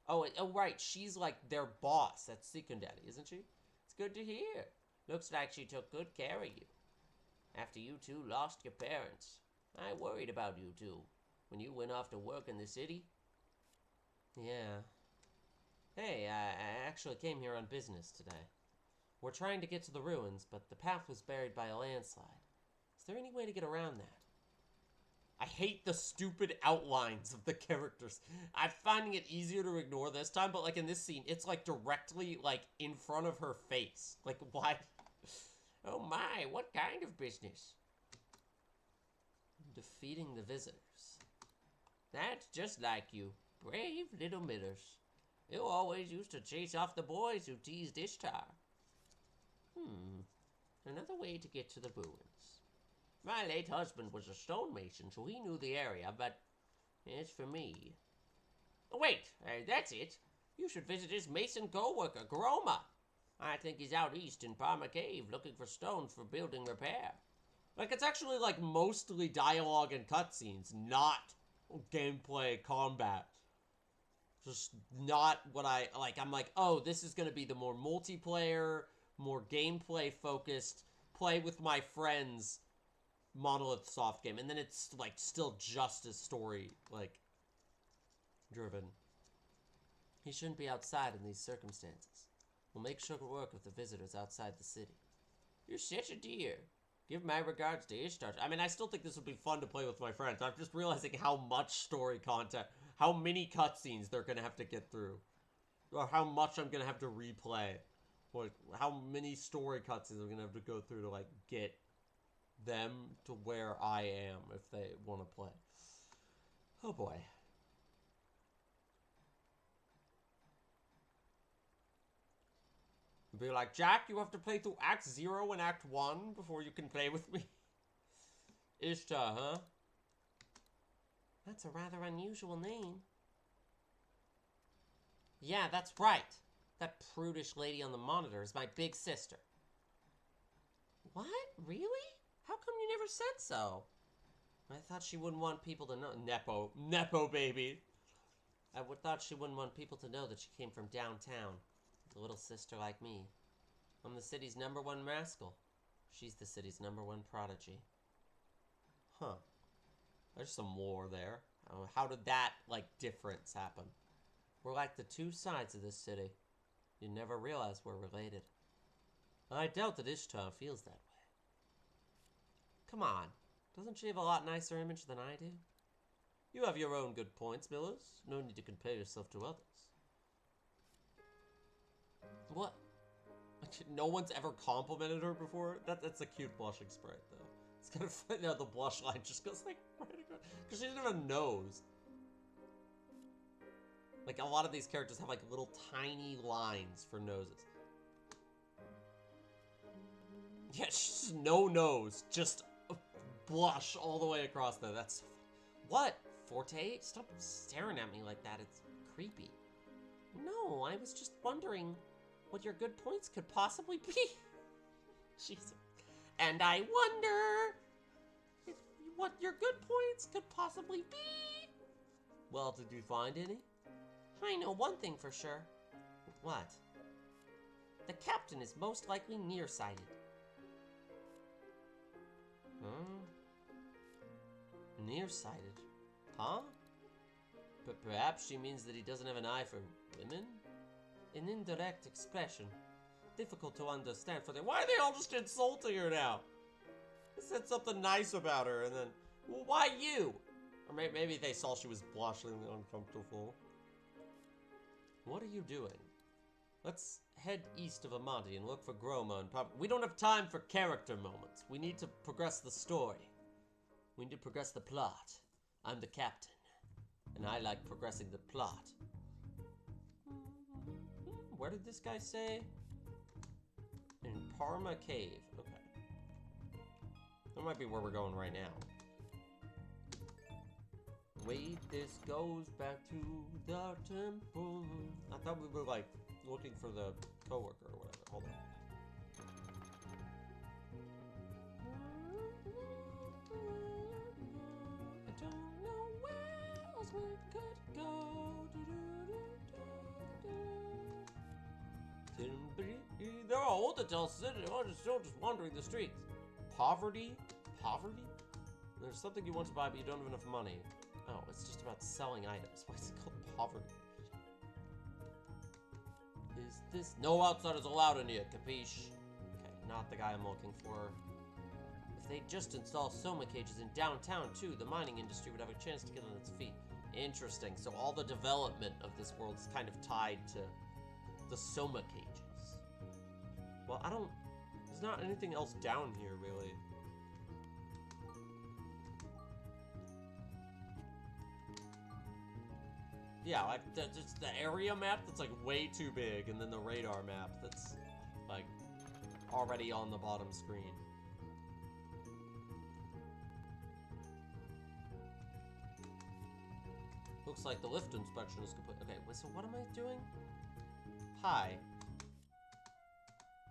Oh, right, she's like their boss at Secondary, isn't she? It's good to hear. Looks like she took good care of you. After you two lost your parents, I worried about you two when you went off to work in the city. Yeah. Hey, I actually came here on business today. We're trying to get to the ruins, but the path was buried by a landslide. Is there any way to get around that? I hate the stupid outlines of the characters. I'm finding it easier to ignore this time, but like in this scene, it's like directly like in front of her face. Like, why? Oh my, what kind of business? Defeating the visitors. That's just like you. Brave little mitters. You always used to chase off the boys who teased Ishtar. Another way to get to the ruins. My late husband was a stonemason, so he knew the area, but as for me... Oh, wait, that's it. You should visit his mason co-worker, Groma. I think he's out east in Parma Cave looking for stones for building repair. Like, it's actually, like, mostly dialogue and cutscenes, not gameplay combat. Just not what I, like, I'm like, oh, this is gonna be the more multiplayer, more gameplay-focused, play with my friends Monolith soft game. And then it's, like, still just as story, like, driven. He shouldn't be outside in these circumstances. We'll make sure to work with the visitors outside the city. You're such a dear. Give my regards to Ishtar. I mean, I still think this would be fun to play with my friends. I'm just realizing how much story content, how many cutscenes they're going to have to get through. Or how much I'm going to have to replay. Like, how many story cutscenes I'm going to have to go through to, like, get them to where I am if they want to play. Oh, boy. Be like, Jack, you have to play through Act 0 and Act 1 before you can play with me. Ishtar, huh? That's a rather unusual name. Yeah, that's right. That prudish lady on the monitor is my big sister. What? Really? How come you never said so? I thought she wouldn't want people to know. Nepo baby. I thought she wouldn't want people to know that she came from downtown. A little sister like me. I'm the city's #1 rascal. She's the city's #1 prodigy. Huh. There's some lore there. How did that, like, difference happen? We're like the two sides of this city. You never realize we're related. I doubt that Ishtar feels that way. Come on. Doesn't she have a lot nicer image than I do? You have your own good points, Millers. No need to compare yourself to others. What? No one's ever complimented her before? That's a cute blushing sprite, though. It's kind of funny how the blush line just goes like right across. Because she doesn't have a nose. Like, a lot of these characters have, like, little tiny lines for noses. Yeah, she's no nose. Just blush all the way across there. That's... What? Forte? Stop staring at me like that. It's creepy. No, I was just wondering what your good points could possibly be. Jesus. And I wonder what your good points could possibly be. Well, did you find any? I know one thing for sure. What? The captain is most likely nearsighted. Nearsighted? Huh? But perhaps she means that he doesn't have an eye for women? An indirect expression. Difficult to understand for them. Why are they all just insulting her now? I said something nice about her and then... Well, why you? Or maybe they saw she was blushing uncomfortable. What are you doing? Let's head east of Amati and look for Groma and Pop. We don't have time for character moments. We need to progress the story. We need to progress the plot. I'm the captain. And I like progressing the plot. Where did this guy say? In Parma Cave. Okay. That might be where we're going right now. Wait, this goes back to the temple. I thought we were, like, looking for the coworker or whatever. Hold on. I don't know where else we could go. There are old adults sitting on the shoulders wandering the streets. Poverty? Poverty? There's something you want to buy, but you don't have enough money. Oh, it's just about selling items. Why is it called poverty? Is this... No outsiders allowed in here, capiche? Okay, not the guy I'm looking for. If they just install Soma cages in downtown, too, the mining industry would have a chance to get on its feet. Interesting. So all the development of this world is kind of tied to the Soma cages. Well, I don't... There's not anything else down here, really. Yeah, like, just the area map that's, like, way too big, and then the radar map that's, like, already on the bottom screen. Looks like the lift inspection is complete. Okay, so what am I doing? Hi.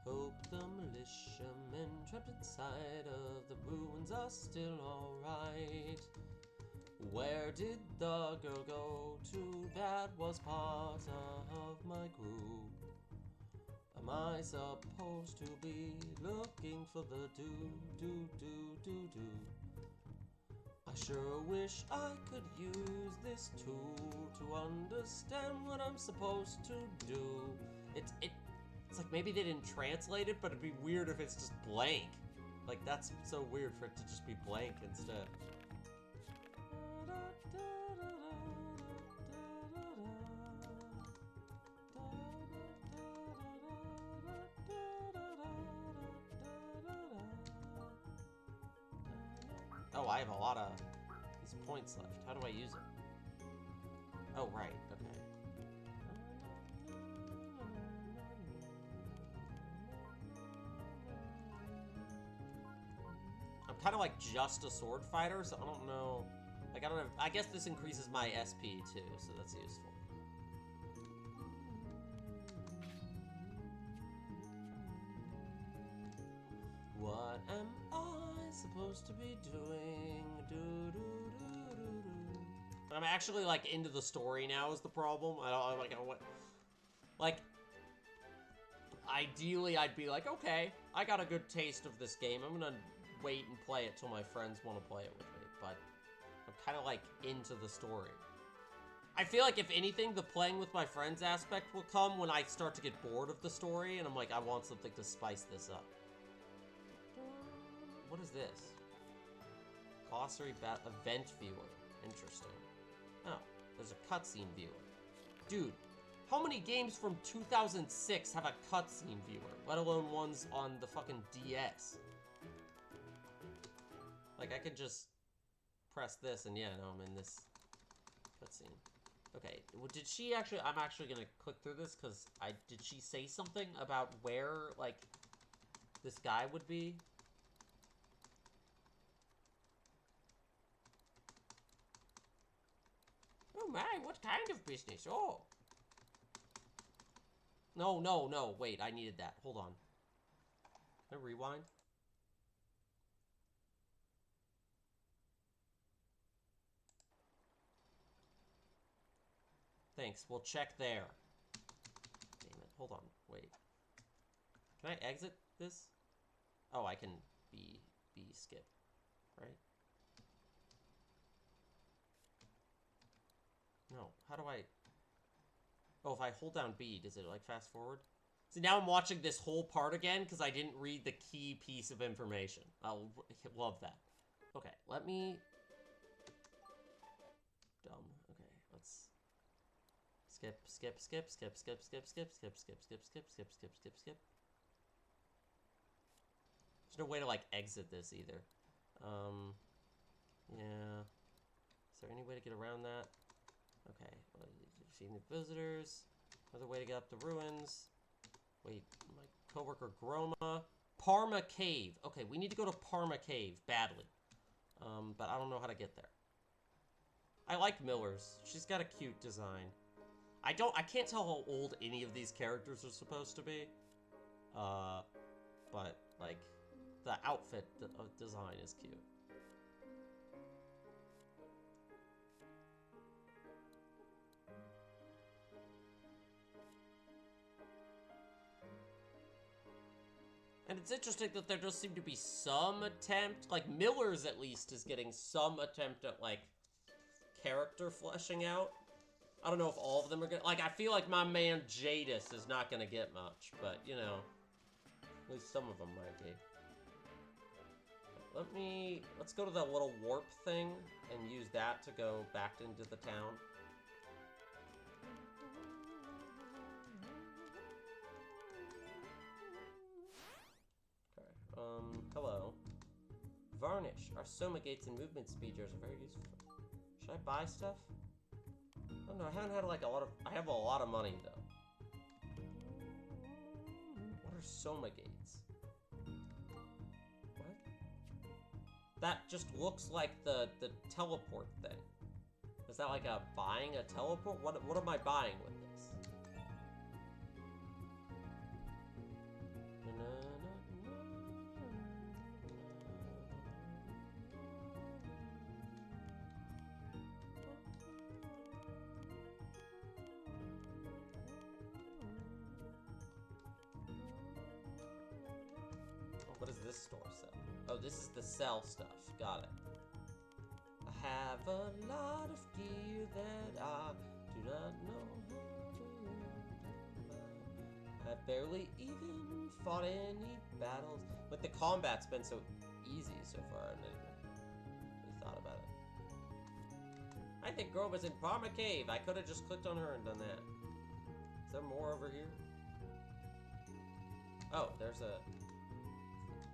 Hope the militiamen trapped inside of the ruins are still alright. Where did the girl go to that was part of my crew? Am I supposed to be looking for the do? I sure wish I could use this tool to understand what I'm supposed to do. It's like maybe they didn't translate it, but it'd be weird if it's just blank. Like, that's so weird for it to just be blank instead. Oh, I have a lot of these points left. How do I use it? Oh, right. Okay. I'm kind of like just a sword fighter, so I don't know. Like, I don't have. I guess this increases my SP too, so that's useful. What am I supposed to be doing? I'm actually like into the story now is the problem. I don't like like ideally I'd be like, okay, I got a good taste of this game. I'm gonna wait and play it till my friends want to play it with me, but I'm kind of like into the story. I feel like if anything, the playing with my friends aspect will come when I start to get bored of the story and I'm like, I want something to spice this up. What is this? Glossary event viewer. Interesting. Oh, there's a cutscene viewer. Dude, how many games from 2006 have a cutscene viewer? Let alone ones on the fucking DS. Like, I could just press this and yeah, no, I'm in this cutscene. Okay, well, did she actually... I'm actually gonna click through this because did she say something about where, like, this guy would be? Oh my, what kind of business? Oh. No, wait, I needed that. Hold on. Can I rewind? Thanks, we'll check there. Damn it, hold on, wait. Can I exit this? Oh, I can B skip, right? No, how do I... Oh, if I hold down B, does it, like, fast forward? See, now I'm watching this whole part again because I didn't read the key piece of information. I'll love that. Okay, let me... Dumb. Okay, let's... Skip. There's no way to, like, exit this either. Yeah. Is there any way to get around that? Okay, well, you've seen the visitors. Another way to get up the ruins. Wait, my coworker Groma. Parma Cave. Okay, we need to go to Parma Cave badly. But I don't know how to get there. I like Miller's. She's got a cute design. I can't tell how old any of these characters are supposed to be. But, like, the outfit design is cute. And it's interesting that there does seem to be some attempt, like, Miller's at least is getting some attempt at, like, character fleshing out. I don't know if all of them are gonna, like, I feel like my man Jadis is not gonna get much, but, you know, at least some of them might be. Let's go to that little warp thing and use that to go back into the town. Hello. Varnish. Our Soma gates and movement speeders are very useful. Should I buy stuff? Oh no, I haven't had like a lot of. I have a lot of money though. What are Soma gates? What? That just looks like the teleport thing. Is that like a buying a teleport? What am I buying with this? What does this store sell? Oh, this is the sell stuff. Got it. I have a lot of gear that I do not know how to use. I've barely even fought any battles. But the combat's been so easy so far, I never really thought about it. I think girl was in Parma Cave. I could have just clicked on her and done that. Is there more over here? Oh, there's a...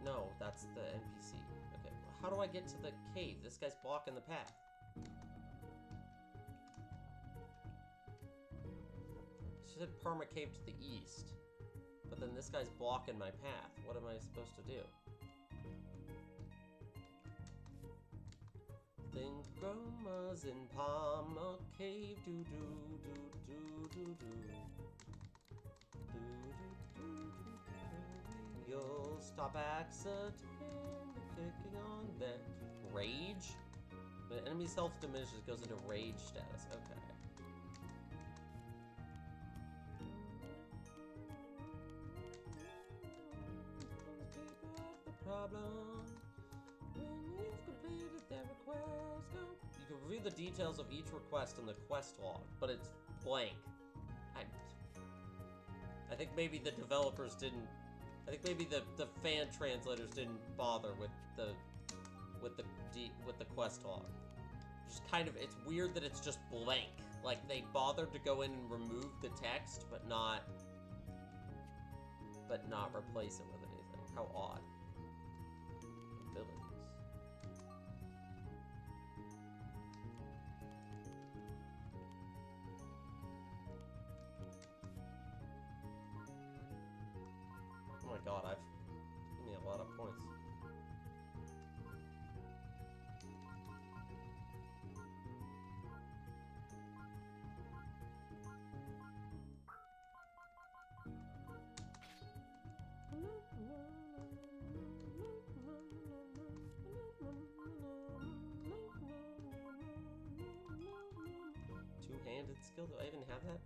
No, that's the NPC. Okay, how do I get to the cave? This guy's blocking the path. She said Parma Cave to the east. But then this guy's blocking my path. What am I supposed to do? Think grandma's in Parma Cave. Do do do do do do. You'll stop accidentally clicking on that. Rage? When an enemy's health diminishes, it goes into rage status. Okay. The problem when you've completed their request. You can review the details of each request in the quest log, but it's blank. I think maybe the developers didn't. I think maybe the fan translators didn't bother with the quest log. Just kind of, it's weird that it's just blank. Like they bothered to go in and remove the text, but not replace it with anything. How odd. Abilities. Oh my god, I've given me a lot of points. Two-handed skill? Do I even have that?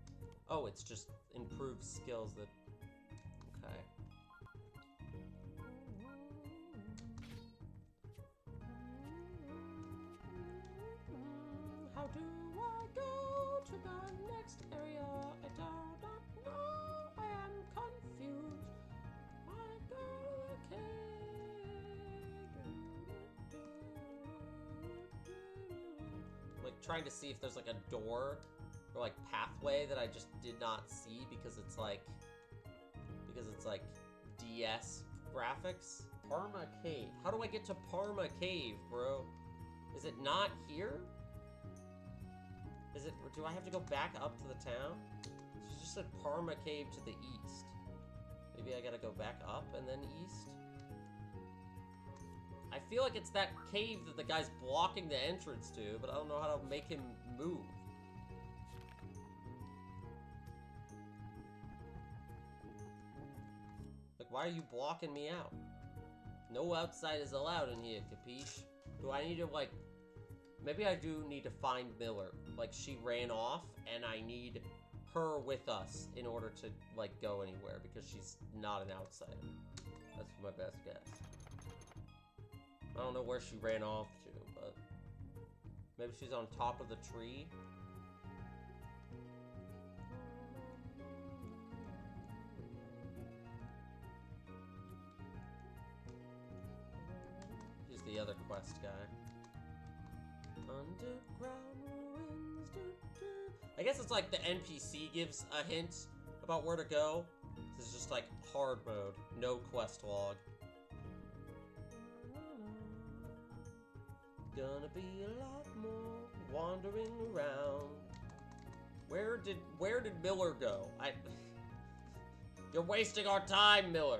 Oh, it's just improved skills that... Okay. How do I go to the next area? I do not know. I am confused. I go to the cave. Like trying to see if there's like a door or like pathway that I just did not see because it's like DS graphics. Parma Cave. How do I get to Parma Cave, bro? Is it not here? Is it? Do I have to go back up to the town? She just said Parma Cave to the east. Maybe I gotta go back up and then east? I feel like it's that cave that the guy's blocking the entrance to, but I don't know how to make him move. Like, why are you blocking me out? No outside is allowed in here, capiche? Do I need to, like... Maybe I do need to find Miller. Like, she ran off, and I need her with us in order to, like, go anywhere, because she's not an outsider. That's my best guess. I don't know where she ran off to, but... Maybe she's on top of the tree? He's the other quest guy. Underground ruins. I guess it's like the NPC gives a hint about where to go. This is just like hard mode, no quest log. Gonna be a lot more wandering around. Where did Miller go? You're wasting our time, Miller.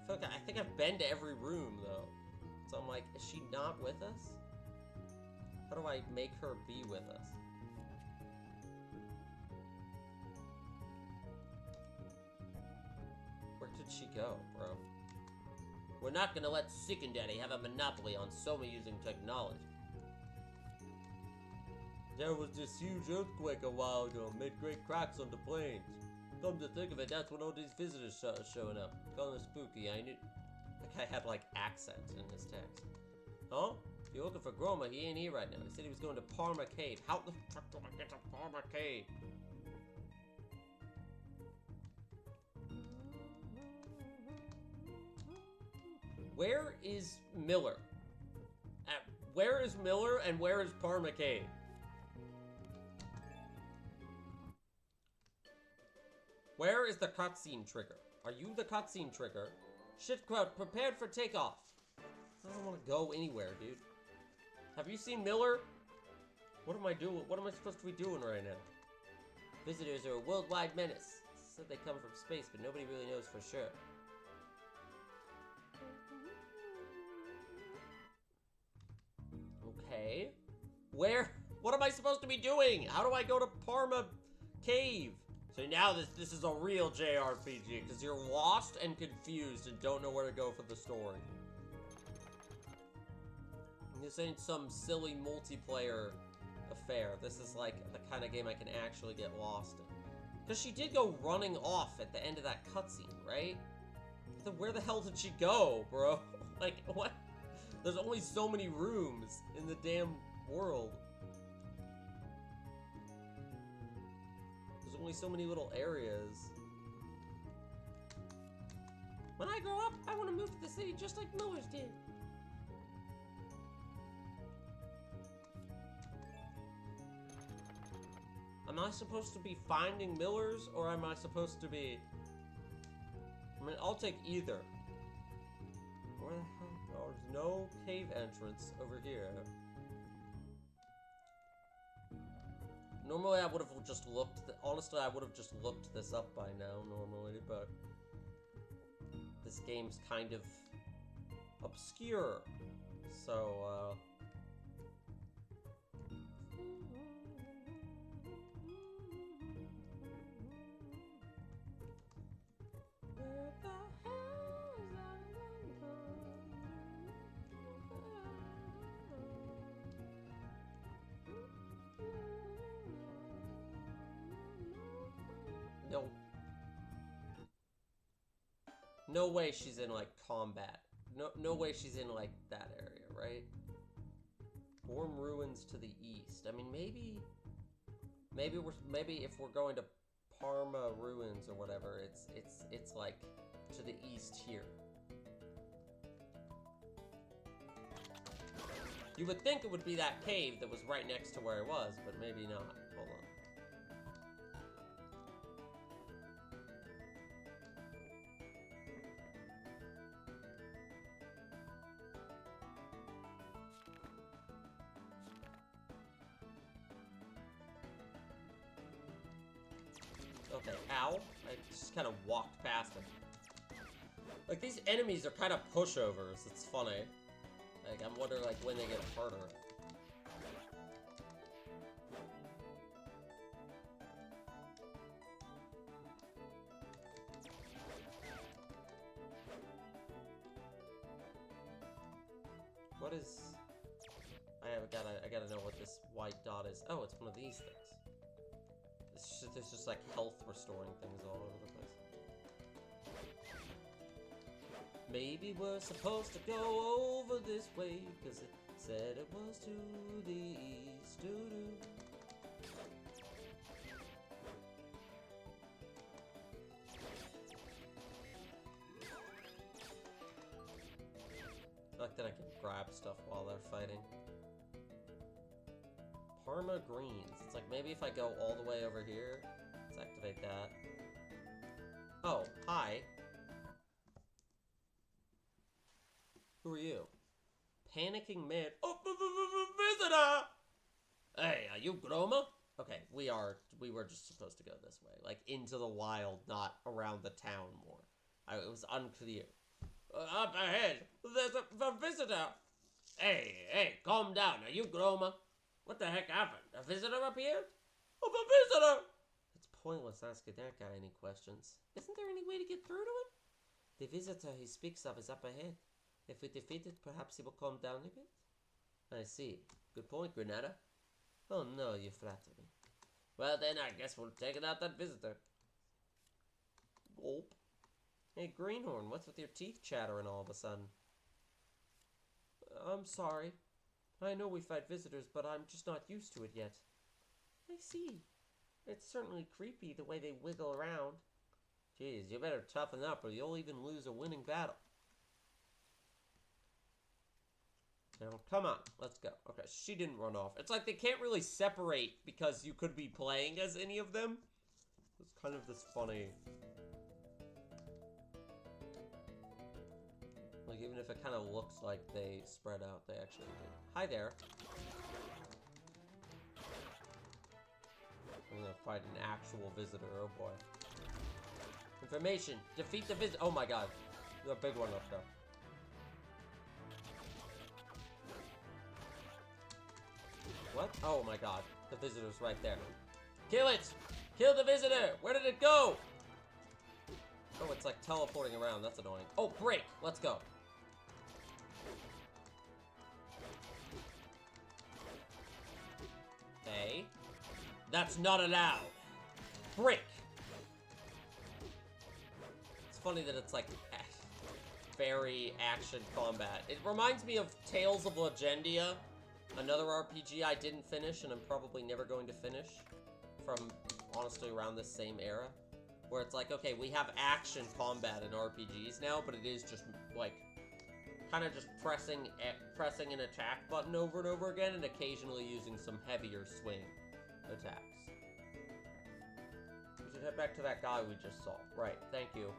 I think I've been to every room, though. So I'm like, is she not with us? How do I make her be with us? Where did she go, bro? We're not gonna let Sick and Daddy have a monopoly on Soma using technology. There was this huge earthquake a while ago, made great cracks on the plains. Come to think of it, that's when all these visitors started showing up. Kinda spooky, ain't it? That guy had, like, accents in his text. Huh? If you're looking for Groma, he ain't here right now. He said he was going to Parma Cave. How the fuck do I get to Parma Cave? Where is Miller? Where is Miller and where is Parma Cave? Where is the cutscene trigger? Are you the cutscene trigger? Shift crowd, prepared for takeoff. I don't want to go anywhere, dude. Have you seen Miller? What am I doing? What am I supposed to be doing right now? Visitors are a worldwide menace. Said they come from space, but nobody really knows for sure. Okay. Where? What am I supposed to be doing? How do I go to Parma Cave? So now this is a real JRPG, because you're lost and confused and don't know where to go for the story. This ain't some silly multiplayer affair. This is like the kind of game I can actually get lost in. Because she did go running off at the end of that cutscene, right? Then where the hell did she go, bro? Like, what? There's only so many rooms in the damn world. There's only so many little areas. When I grow up, I want to move to the city just like Miller's did. Am I supposed to be finding Miller's, or am I supposed to be... I mean, I'll take either. Where the hell? Oh, there's no cave entrance over here. Normally, I would have just looked... Honestly, I would have just looked this up by now, normally, but... This game's kind of... obscure. So, No. No way she's in, like, combat. No way she's in, like, that area, right? Warm ruins to the east. I mean, maybe if we're going to Parma ruins or whatever, it's like to the east here. You would think it would be that cave that was right next to where it was, but maybe not. Hold on. Okay, ow. I just kind of walked past him. Like, these enemies are kind of pushovers. It's funny. Like, I'm wondering, like, when they get harder. What is... I gotta know what this white dot is. Oh, it's one of these things. There's just like health restoring things all over the place. Maybe we're supposed to go over this way, because it said it was to the east. I like that I can grab stuff while they're fighting. Parma Greens. It's like, maybe if I go all the way over here, let's activate that. Oh, hi. Who are you? Panicking man. Oh, visitor! Hey, are you Groma? Okay, we were just supposed to go this way. Like, into the wild, not around the town more. It was unclear. Up ahead, there's a visitor. Hey, calm down. Are you Groma? What the heck happened? A visitor appeared? Oh, a visitor! It's pointless asking that guy any questions. Isn't there any way to get through to him? The visitor he speaks of is up ahead. If we defeat it, perhaps he will calm down a bit? I see. Good point, Granada. Oh no, you flatter me. Well then, I guess we'll take it out that visitor. Gulp. Hey, Greenhorn, what's with your teeth chattering all of a sudden? I'm sorry. I know we fight visitors, but I'm just not used to it yet. I see. It's certainly creepy the way they wiggle around. Jeez, you better toughen up or you'll even lose a winning battle. Now, come on, let's go. Okay, she didn't run off. It's like they can't really separate because you could be playing as any of them. It's kind of this funny... Like, even if it kind of looks like they spread out, they actually do. Hi there. I'm gonna fight an actual visitor, oh boy. Information, defeat the visitor. Oh my god, there's a big one up there. What? Oh my god, the visitor's right there. Kill it! Kill the visitor! Where did it go? Oh, it's like teleporting around, that's annoying. Oh, break! Let's go. Okay. That's not allowed. Break! It's funny that it's like very action combat. It reminds me of Tales of Legendia, another RPG I didn't finish and I'm probably never going to finish from, honestly, around this same era. Where it's like, okay, we have action combat in RPGs now, but it is just, like, kind of just pressing an attack button over and over again and occasionally using some heavier swing attacks. We should head back to that guy we just saw. Right, thank you.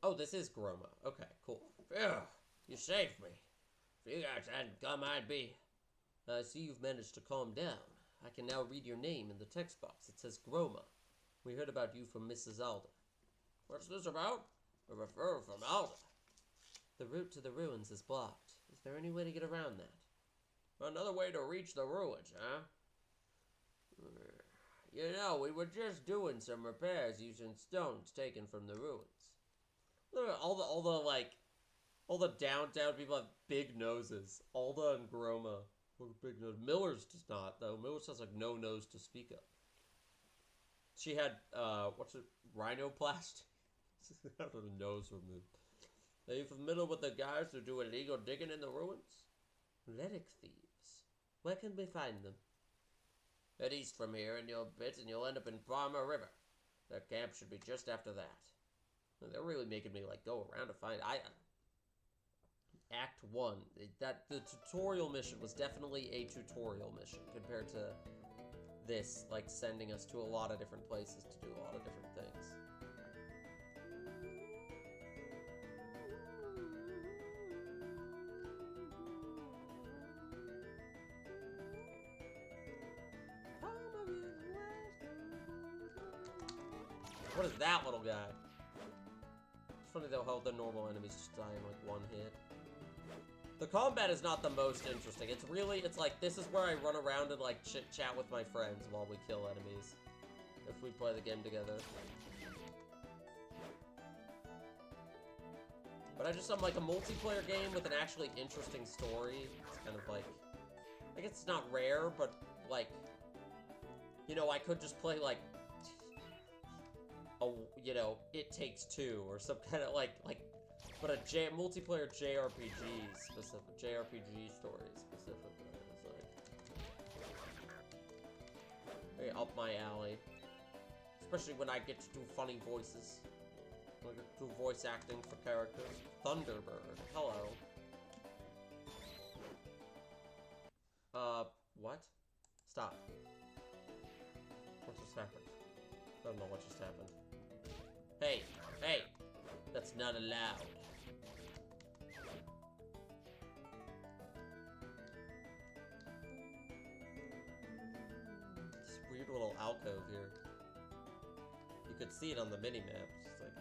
Oh, this is Groma. Okay, cool. Phew, you saved me. If you guys hadn't come, I'd be... I see you've managed to calm down. I can now read your name in the text box. It says Groma. We heard about you from Mrs. Alda. What's this about? A referral from Alda. The route to the ruins is blocked. Is there any way to get around that? Another way to reach the ruins, huh? You know, we were just doing some repairs using stones taken from the ruins. Look at all the downtown people have big noses. Alda and Groma look big nose. Miller's does not, though. Miller's has like no nose to speak of. She had, rhinoplasty? Had her nose removed. Are you familiar with the guys who do illegal digging in the ruins? Relic thieves. Where can we find them? Head east from here in your bit and you'll end up in Farmer River. Their camp should be just after that. They're really making me like go around to find Act 1. The tutorial mission was definitely a tutorial mission compared to this, like sending us to a lot of different places to do a lot of different things. What is that little guy? It's funny though how the normal enemies just die in like one hit. The combat is not the most interesting. It's like, this is where I run around and like chit-chat with my friends while we kill enemies. If we play the game together. But I'm like a multiplayer game with an actually interesting story. It's kind of like, I guess it's not rare, but like, you know, I could just play like, you know, It Takes Two or some kind of but a multiplayer JRPG story specifically. It's like very up my alley, especially when I get to do funny voices. We'll do voice acting for characters. Thunderbird. Hello. What? Stop. What just happened? I don't know what just happened. Hey! Hey! That's not allowed. This weird little alcove here. You could see it on the mini-map. It's like...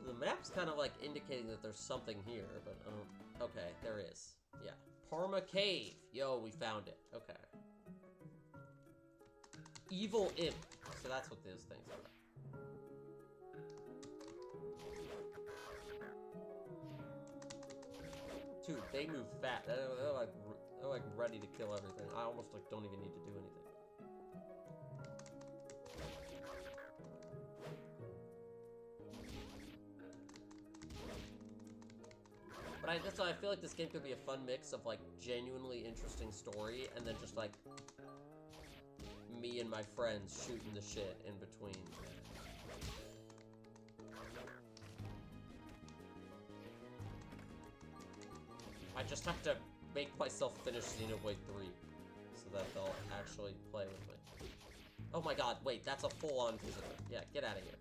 The map's kind of like indicating that there's something here, but okay, there is. Yeah. Parma Cave. Yo, we found it. Okay. Evil Imp. So that's what those things are. Dude, they move fast. They're like ready to kill everything. I almost like don't even need to do anything. But that's why I feel like this game could be a fun mix of like genuinely interesting story and then just like me and my friends shooting the shit in between. I just have to make myself finish Xenoblade 3 so that they'll actually play with me. Oh my god, wait, that's a full-on visitor. Yeah, get out of here.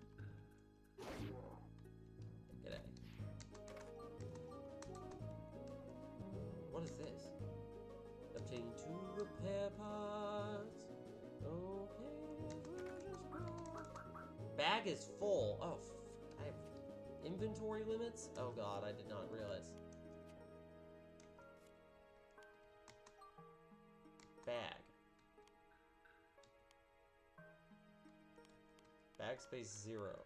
Get out of here. What is this? Obtain 2 repair parts. Okay, bag is full. Oh, I have inventory limits? Oh god, I did not realize. Bag. Bag space 0.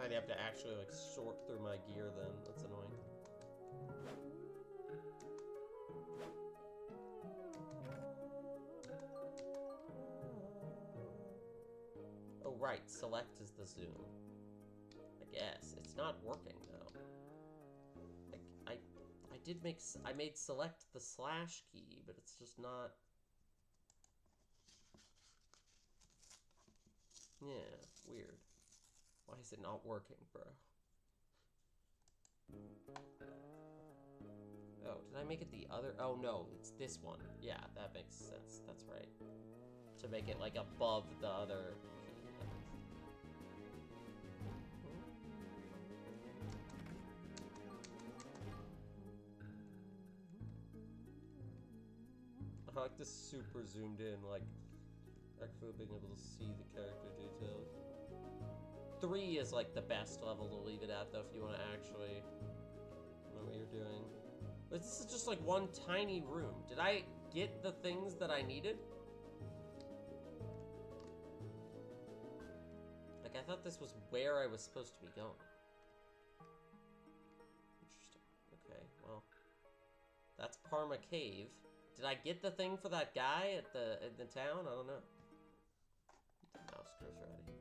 I'd have to actually like sort through my gear then. That's annoying. Oh right, select is the zoom. I guess it's not working though. I made select the slash key, but it's just not. Yeah, weird. Why is it not working, bro? Oh, did I make it the other? Oh no, it's this one. Yeah, that makes sense. That's right. To make it like above the other. I like this super zoomed in, like actually being able to see the character details. 3 is like the best level to leave it at though if you want to actually know what you're doing. But this is just like one tiny room. Did I get the things that I needed? Like I thought this was where I was supposed to be going. Interesting. Okay, well. That's Parma Cave. Did I get the thing for that guy at the town? I don't know. The mouse cursor out of here.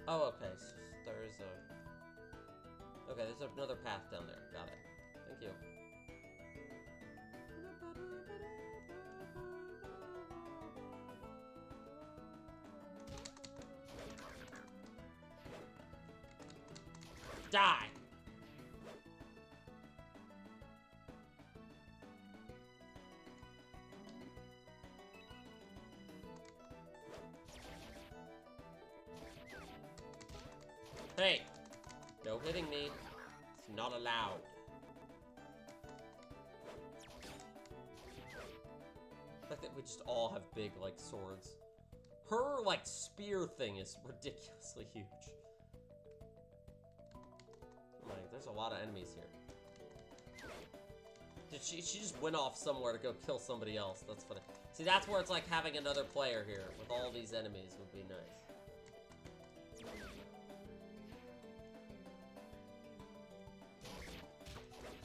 Oh, okay. So there's a... Okay, there's another path down there. Got it. Thank you. Die! Hey! No hitting me. It's not allowed. The fact that we just all have big, like, swords. Her, like, spear thing is ridiculously huge. Like, there's a lot of enemies here. Did she just went off somewhere to go kill somebody else. That's funny. See, that's where it's like having another player here with all these enemies would be nice.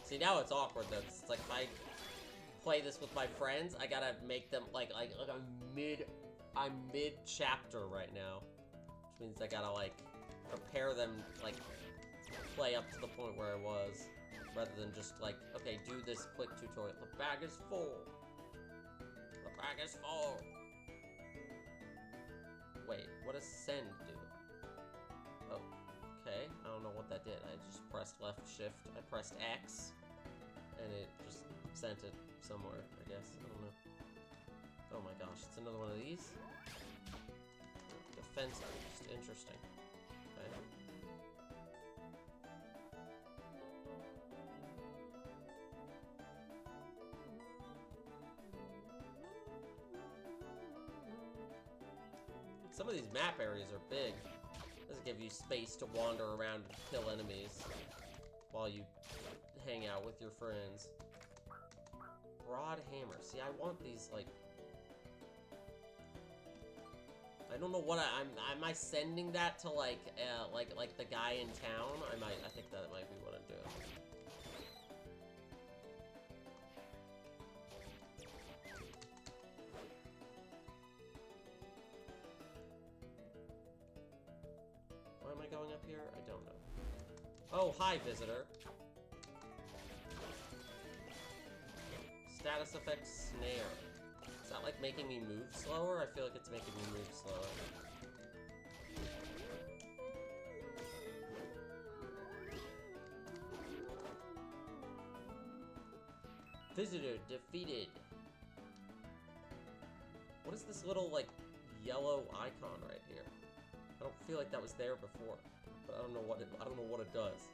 See, now it's awkward though. It's like if I play this with my friends, I gotta make them like I'm mid chapter right now, which means I gotta like prepare them like play up to the point where I was, rather than just like, okay, do this quick tutorial. The bag is full. The bag is full. Wait, what does send do? Oh, okay. I don't know what that did. I just pressed left shift. I pressed X, and it just sent it somewhere, I guess. I don't know. Oh my gosh, it's another one of these? Defense boost. Interesting. Okay. Some of these map areas are big. Does give you space to wander around and kill enemies while you hang out with your friends. Broad hammer. See, I want these like. I don't know what am I sending that to like the guy in town? I think that might be what I'm doing. Why am I going up here? I don't know. Oh, hi, visitor. Status effect snare. Is that like making me move slower? I feel like it's making me move slower. Visitor defeated. What is this little like yellow icon right here? I don't feel like that was there before, but I don't know what it does.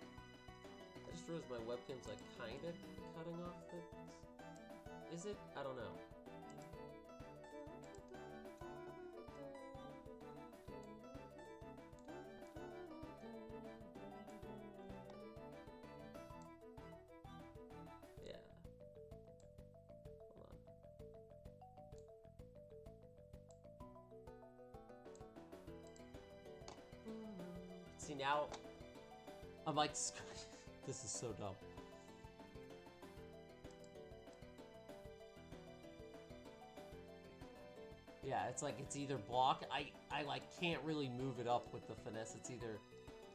I just realized my webcam's like kind of cutting off the. Is it? I don't know. Yeah. Hold on. See, now I'm like, this is so dumb. Yeah, it's like it's either block. I like can't really move it up with the finesse. It's either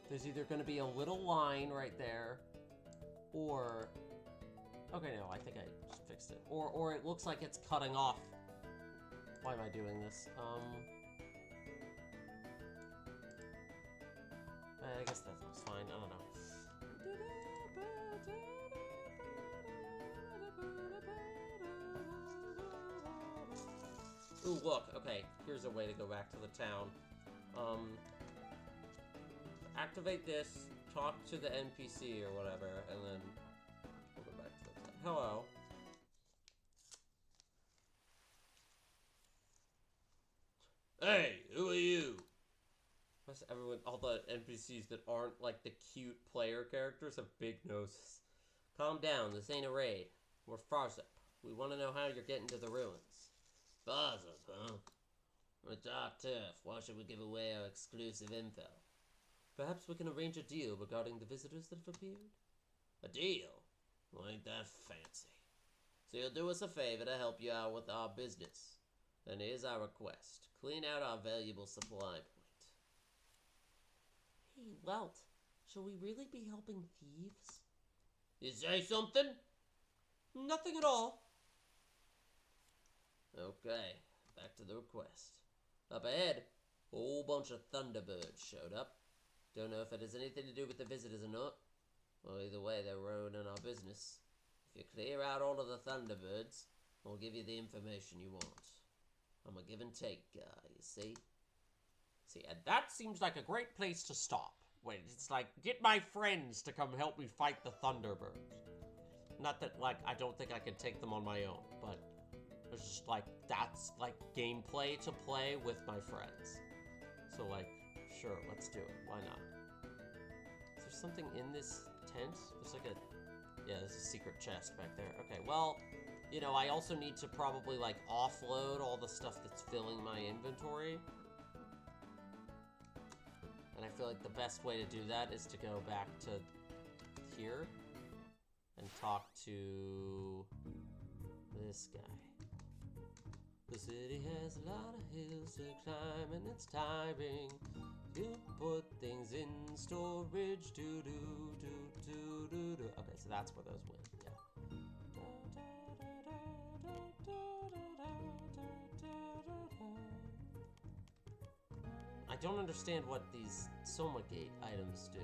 there's either going to be a little line right there, or okay, no, I think I just fixed it. Or it looks like it's cutting off. Why am I doing this? I guess that looks fine. I don't know. Ooh, look, okay, here's a way to go back to the town. Activate this, talk to the NPC or whatever, and then we'll go back to the town. Hello. Hey, who are you? Everyone, all the NPCs that aren't like the cute player characters have big noses. Calm down, this ain't a raid. We're Farzip. We want to know how you're getting to the ruins. Farzip, huh? We're dark turf. Why should we give away our exclusive info? Perhaps we can arrange a deal regarding the visitors that have appeared? A deal? Well, ain't that fancy. So you'll do us a favor to help you out with our business. And here's our request. Clean out our valuable supply point. Hey, Welt, shall we really be helping thieves? You say something? Nothing at all. Okay, back to the request. Up ahead, a whole bunch of Thunderbirds showed up. Don't know if it has anything to do with the visitors or not. Well, either way, they're ruining our business. If you clear out all of the Thunderbirds, I'll give you the information you want. I'm a give and take guy, you see? See, and that seems like a great place to stop. Wait, it's like, get my friends to come help me fight the Thunderbirds. Not that, like, I don't think I could take them on my own, but it's just like, that's like gameplay to play with my friends. So like, sure, let's do it. Why not? Is there something in this tent? There's like a, yeah, there's a secret chest back there. Okay, well, you know, I also need to probably like offload all the stuff that's filling my inventory. And I feel like the best way to do that is to go back to here. and talk to this guy. The city has a lot of hills to climb, and it's tiring to put things in storage. Okay, so that's where those went. Yeah. I don't understand what these Soma Gate items do.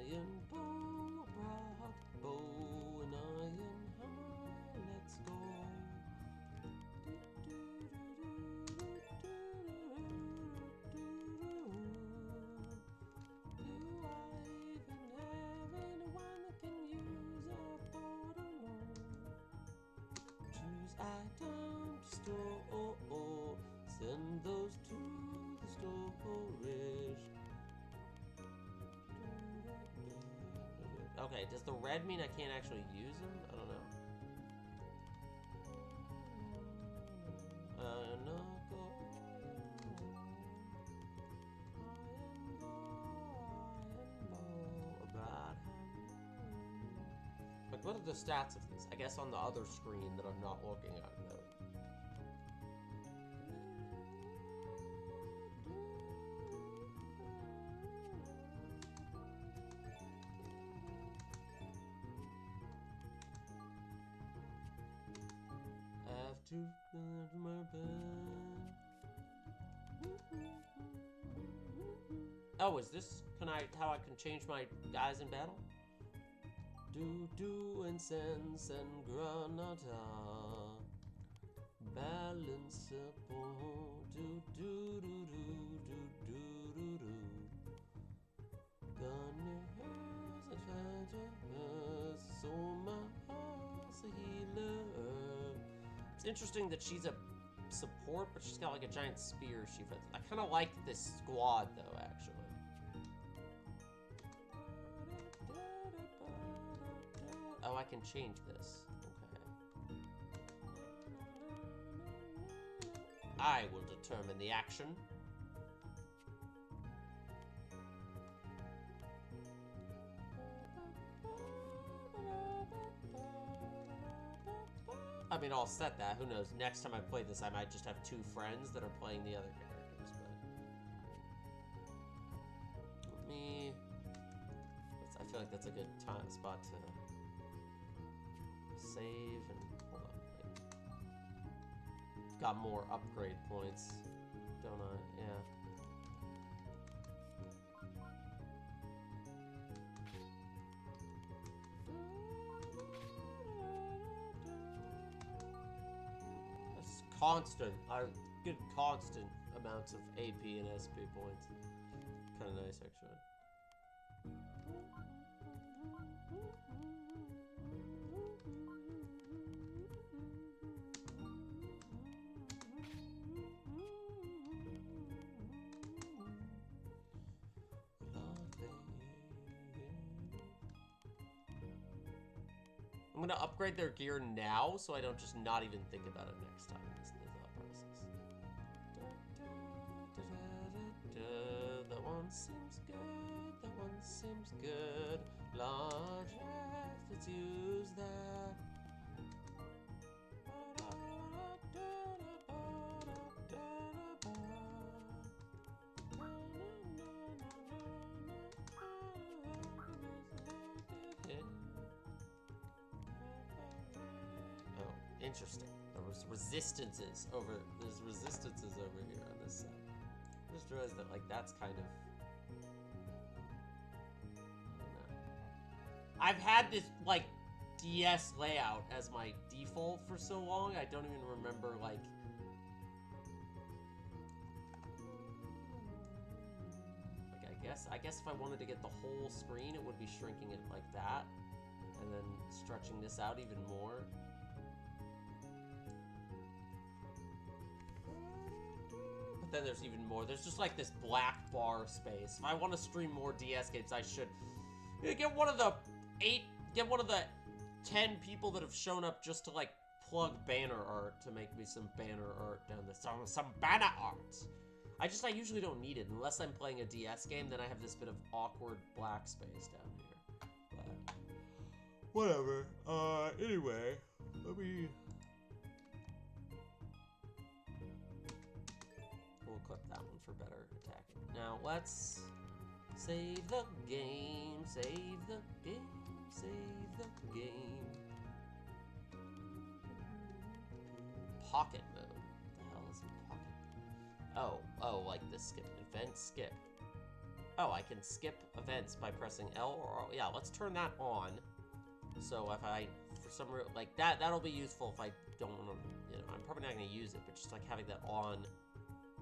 Iron bow, broad bow, and iron hammer, let's go. Do I even have anyone that can use a bow to know? Choose item to store, send those to the storage. Okay, does the red mean I can't actually use them? I don't know. Like, what are the stats of these? I guess on the other screen that I'm not looking at though. To my bed. Oh, is this how I can change my guys in battle? Do and sense and granada. Balance support. Do. Gun has a treasure. Soma has a healer. It's interesting that she's a support, but she's got like a giant spear she fits. I kind of like this squad though, actually. Oh, I can change this. Okay. I will determine the action. I mean, I'll set that. Who knows? Next time I play this, I might just have 2 friends that are playing the other characters. But let me. I feel like that's a good spot to save and hold on. Wait. I've got more upgrade points, don't I? Yeah. Constant, good constant amounts of AP and SP points. Kind of nice, actually. I'm gonna upgrade their gear now, so I don't just not even think about it next time. That one seems good. That one seems good. Large F, let's use that. Interesting. There's resistances over here on this side. I just realized that, like, that's kind of, I don't know. I've had this, like, DS layout as my default for so long, I don't even remember, like, I guess if I wanted to get the whole screen, it would be shrinking it like that, and then stretching this out even more. But then there's even more. There's just like this black bar space. If I want to stream more DS games, I should get one of the 10 people that have shown up just to like plug banner art to make me some banner art down this. Some banner art. I usually don't need it unless I'm playing a DS game. Then I have this bit of awkward black space down here. But whatever. Anyway, let me. We'll clip that one for better attacking. Now let's save the game. Save the game. Save the game. Pocket mode. What the hell is pocket? Oh, like the skip event skip. Oh, I can skip events by pressing L or R. Yeah, let's turn that on. So if I, for some reason, like that'll be useful if I don't want to, you know, I'm probably not going to use it, but just like having that on.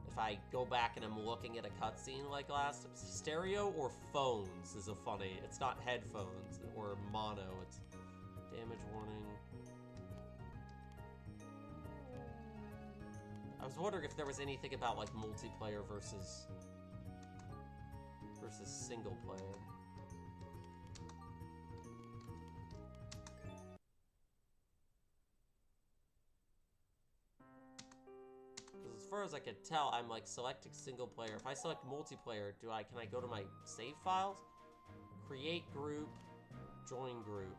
If I go back and I'm looking at a cutscene like last, stereo or phones is a funny. It's not headphones or mono. It's damage warning. I was wondering if there was anything about like multiplayer versus single player. Because as far as I can tell, I'm like selecting single player. If I select multiplayer, can I go to my save files? Create group, join group.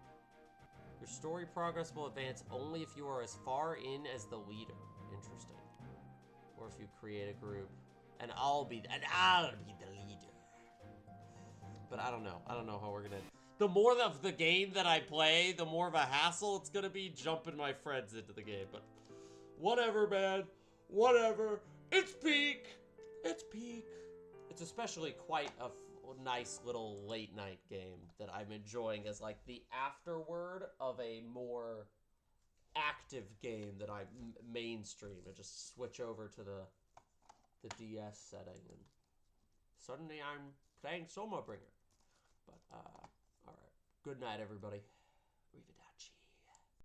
Your story progress will advance only if you are as far in as the leader. Interesting. Or if you create a group. And I'll be the leader. But I don't know. I don't know how we're gonna... The more of the game that I play, the more of a hassle it's gonna be jumping my friends into the game. But whatever, man. Whatever. It's peak. It's peak. It's especially quite a nice little late night game that I'm enjoying as like the afterword of a more active game that I mainstream and just switch over to the DS setting and suddenly I'm playing Soma Bringer. But alright. Good night, everybody. Arrivederci.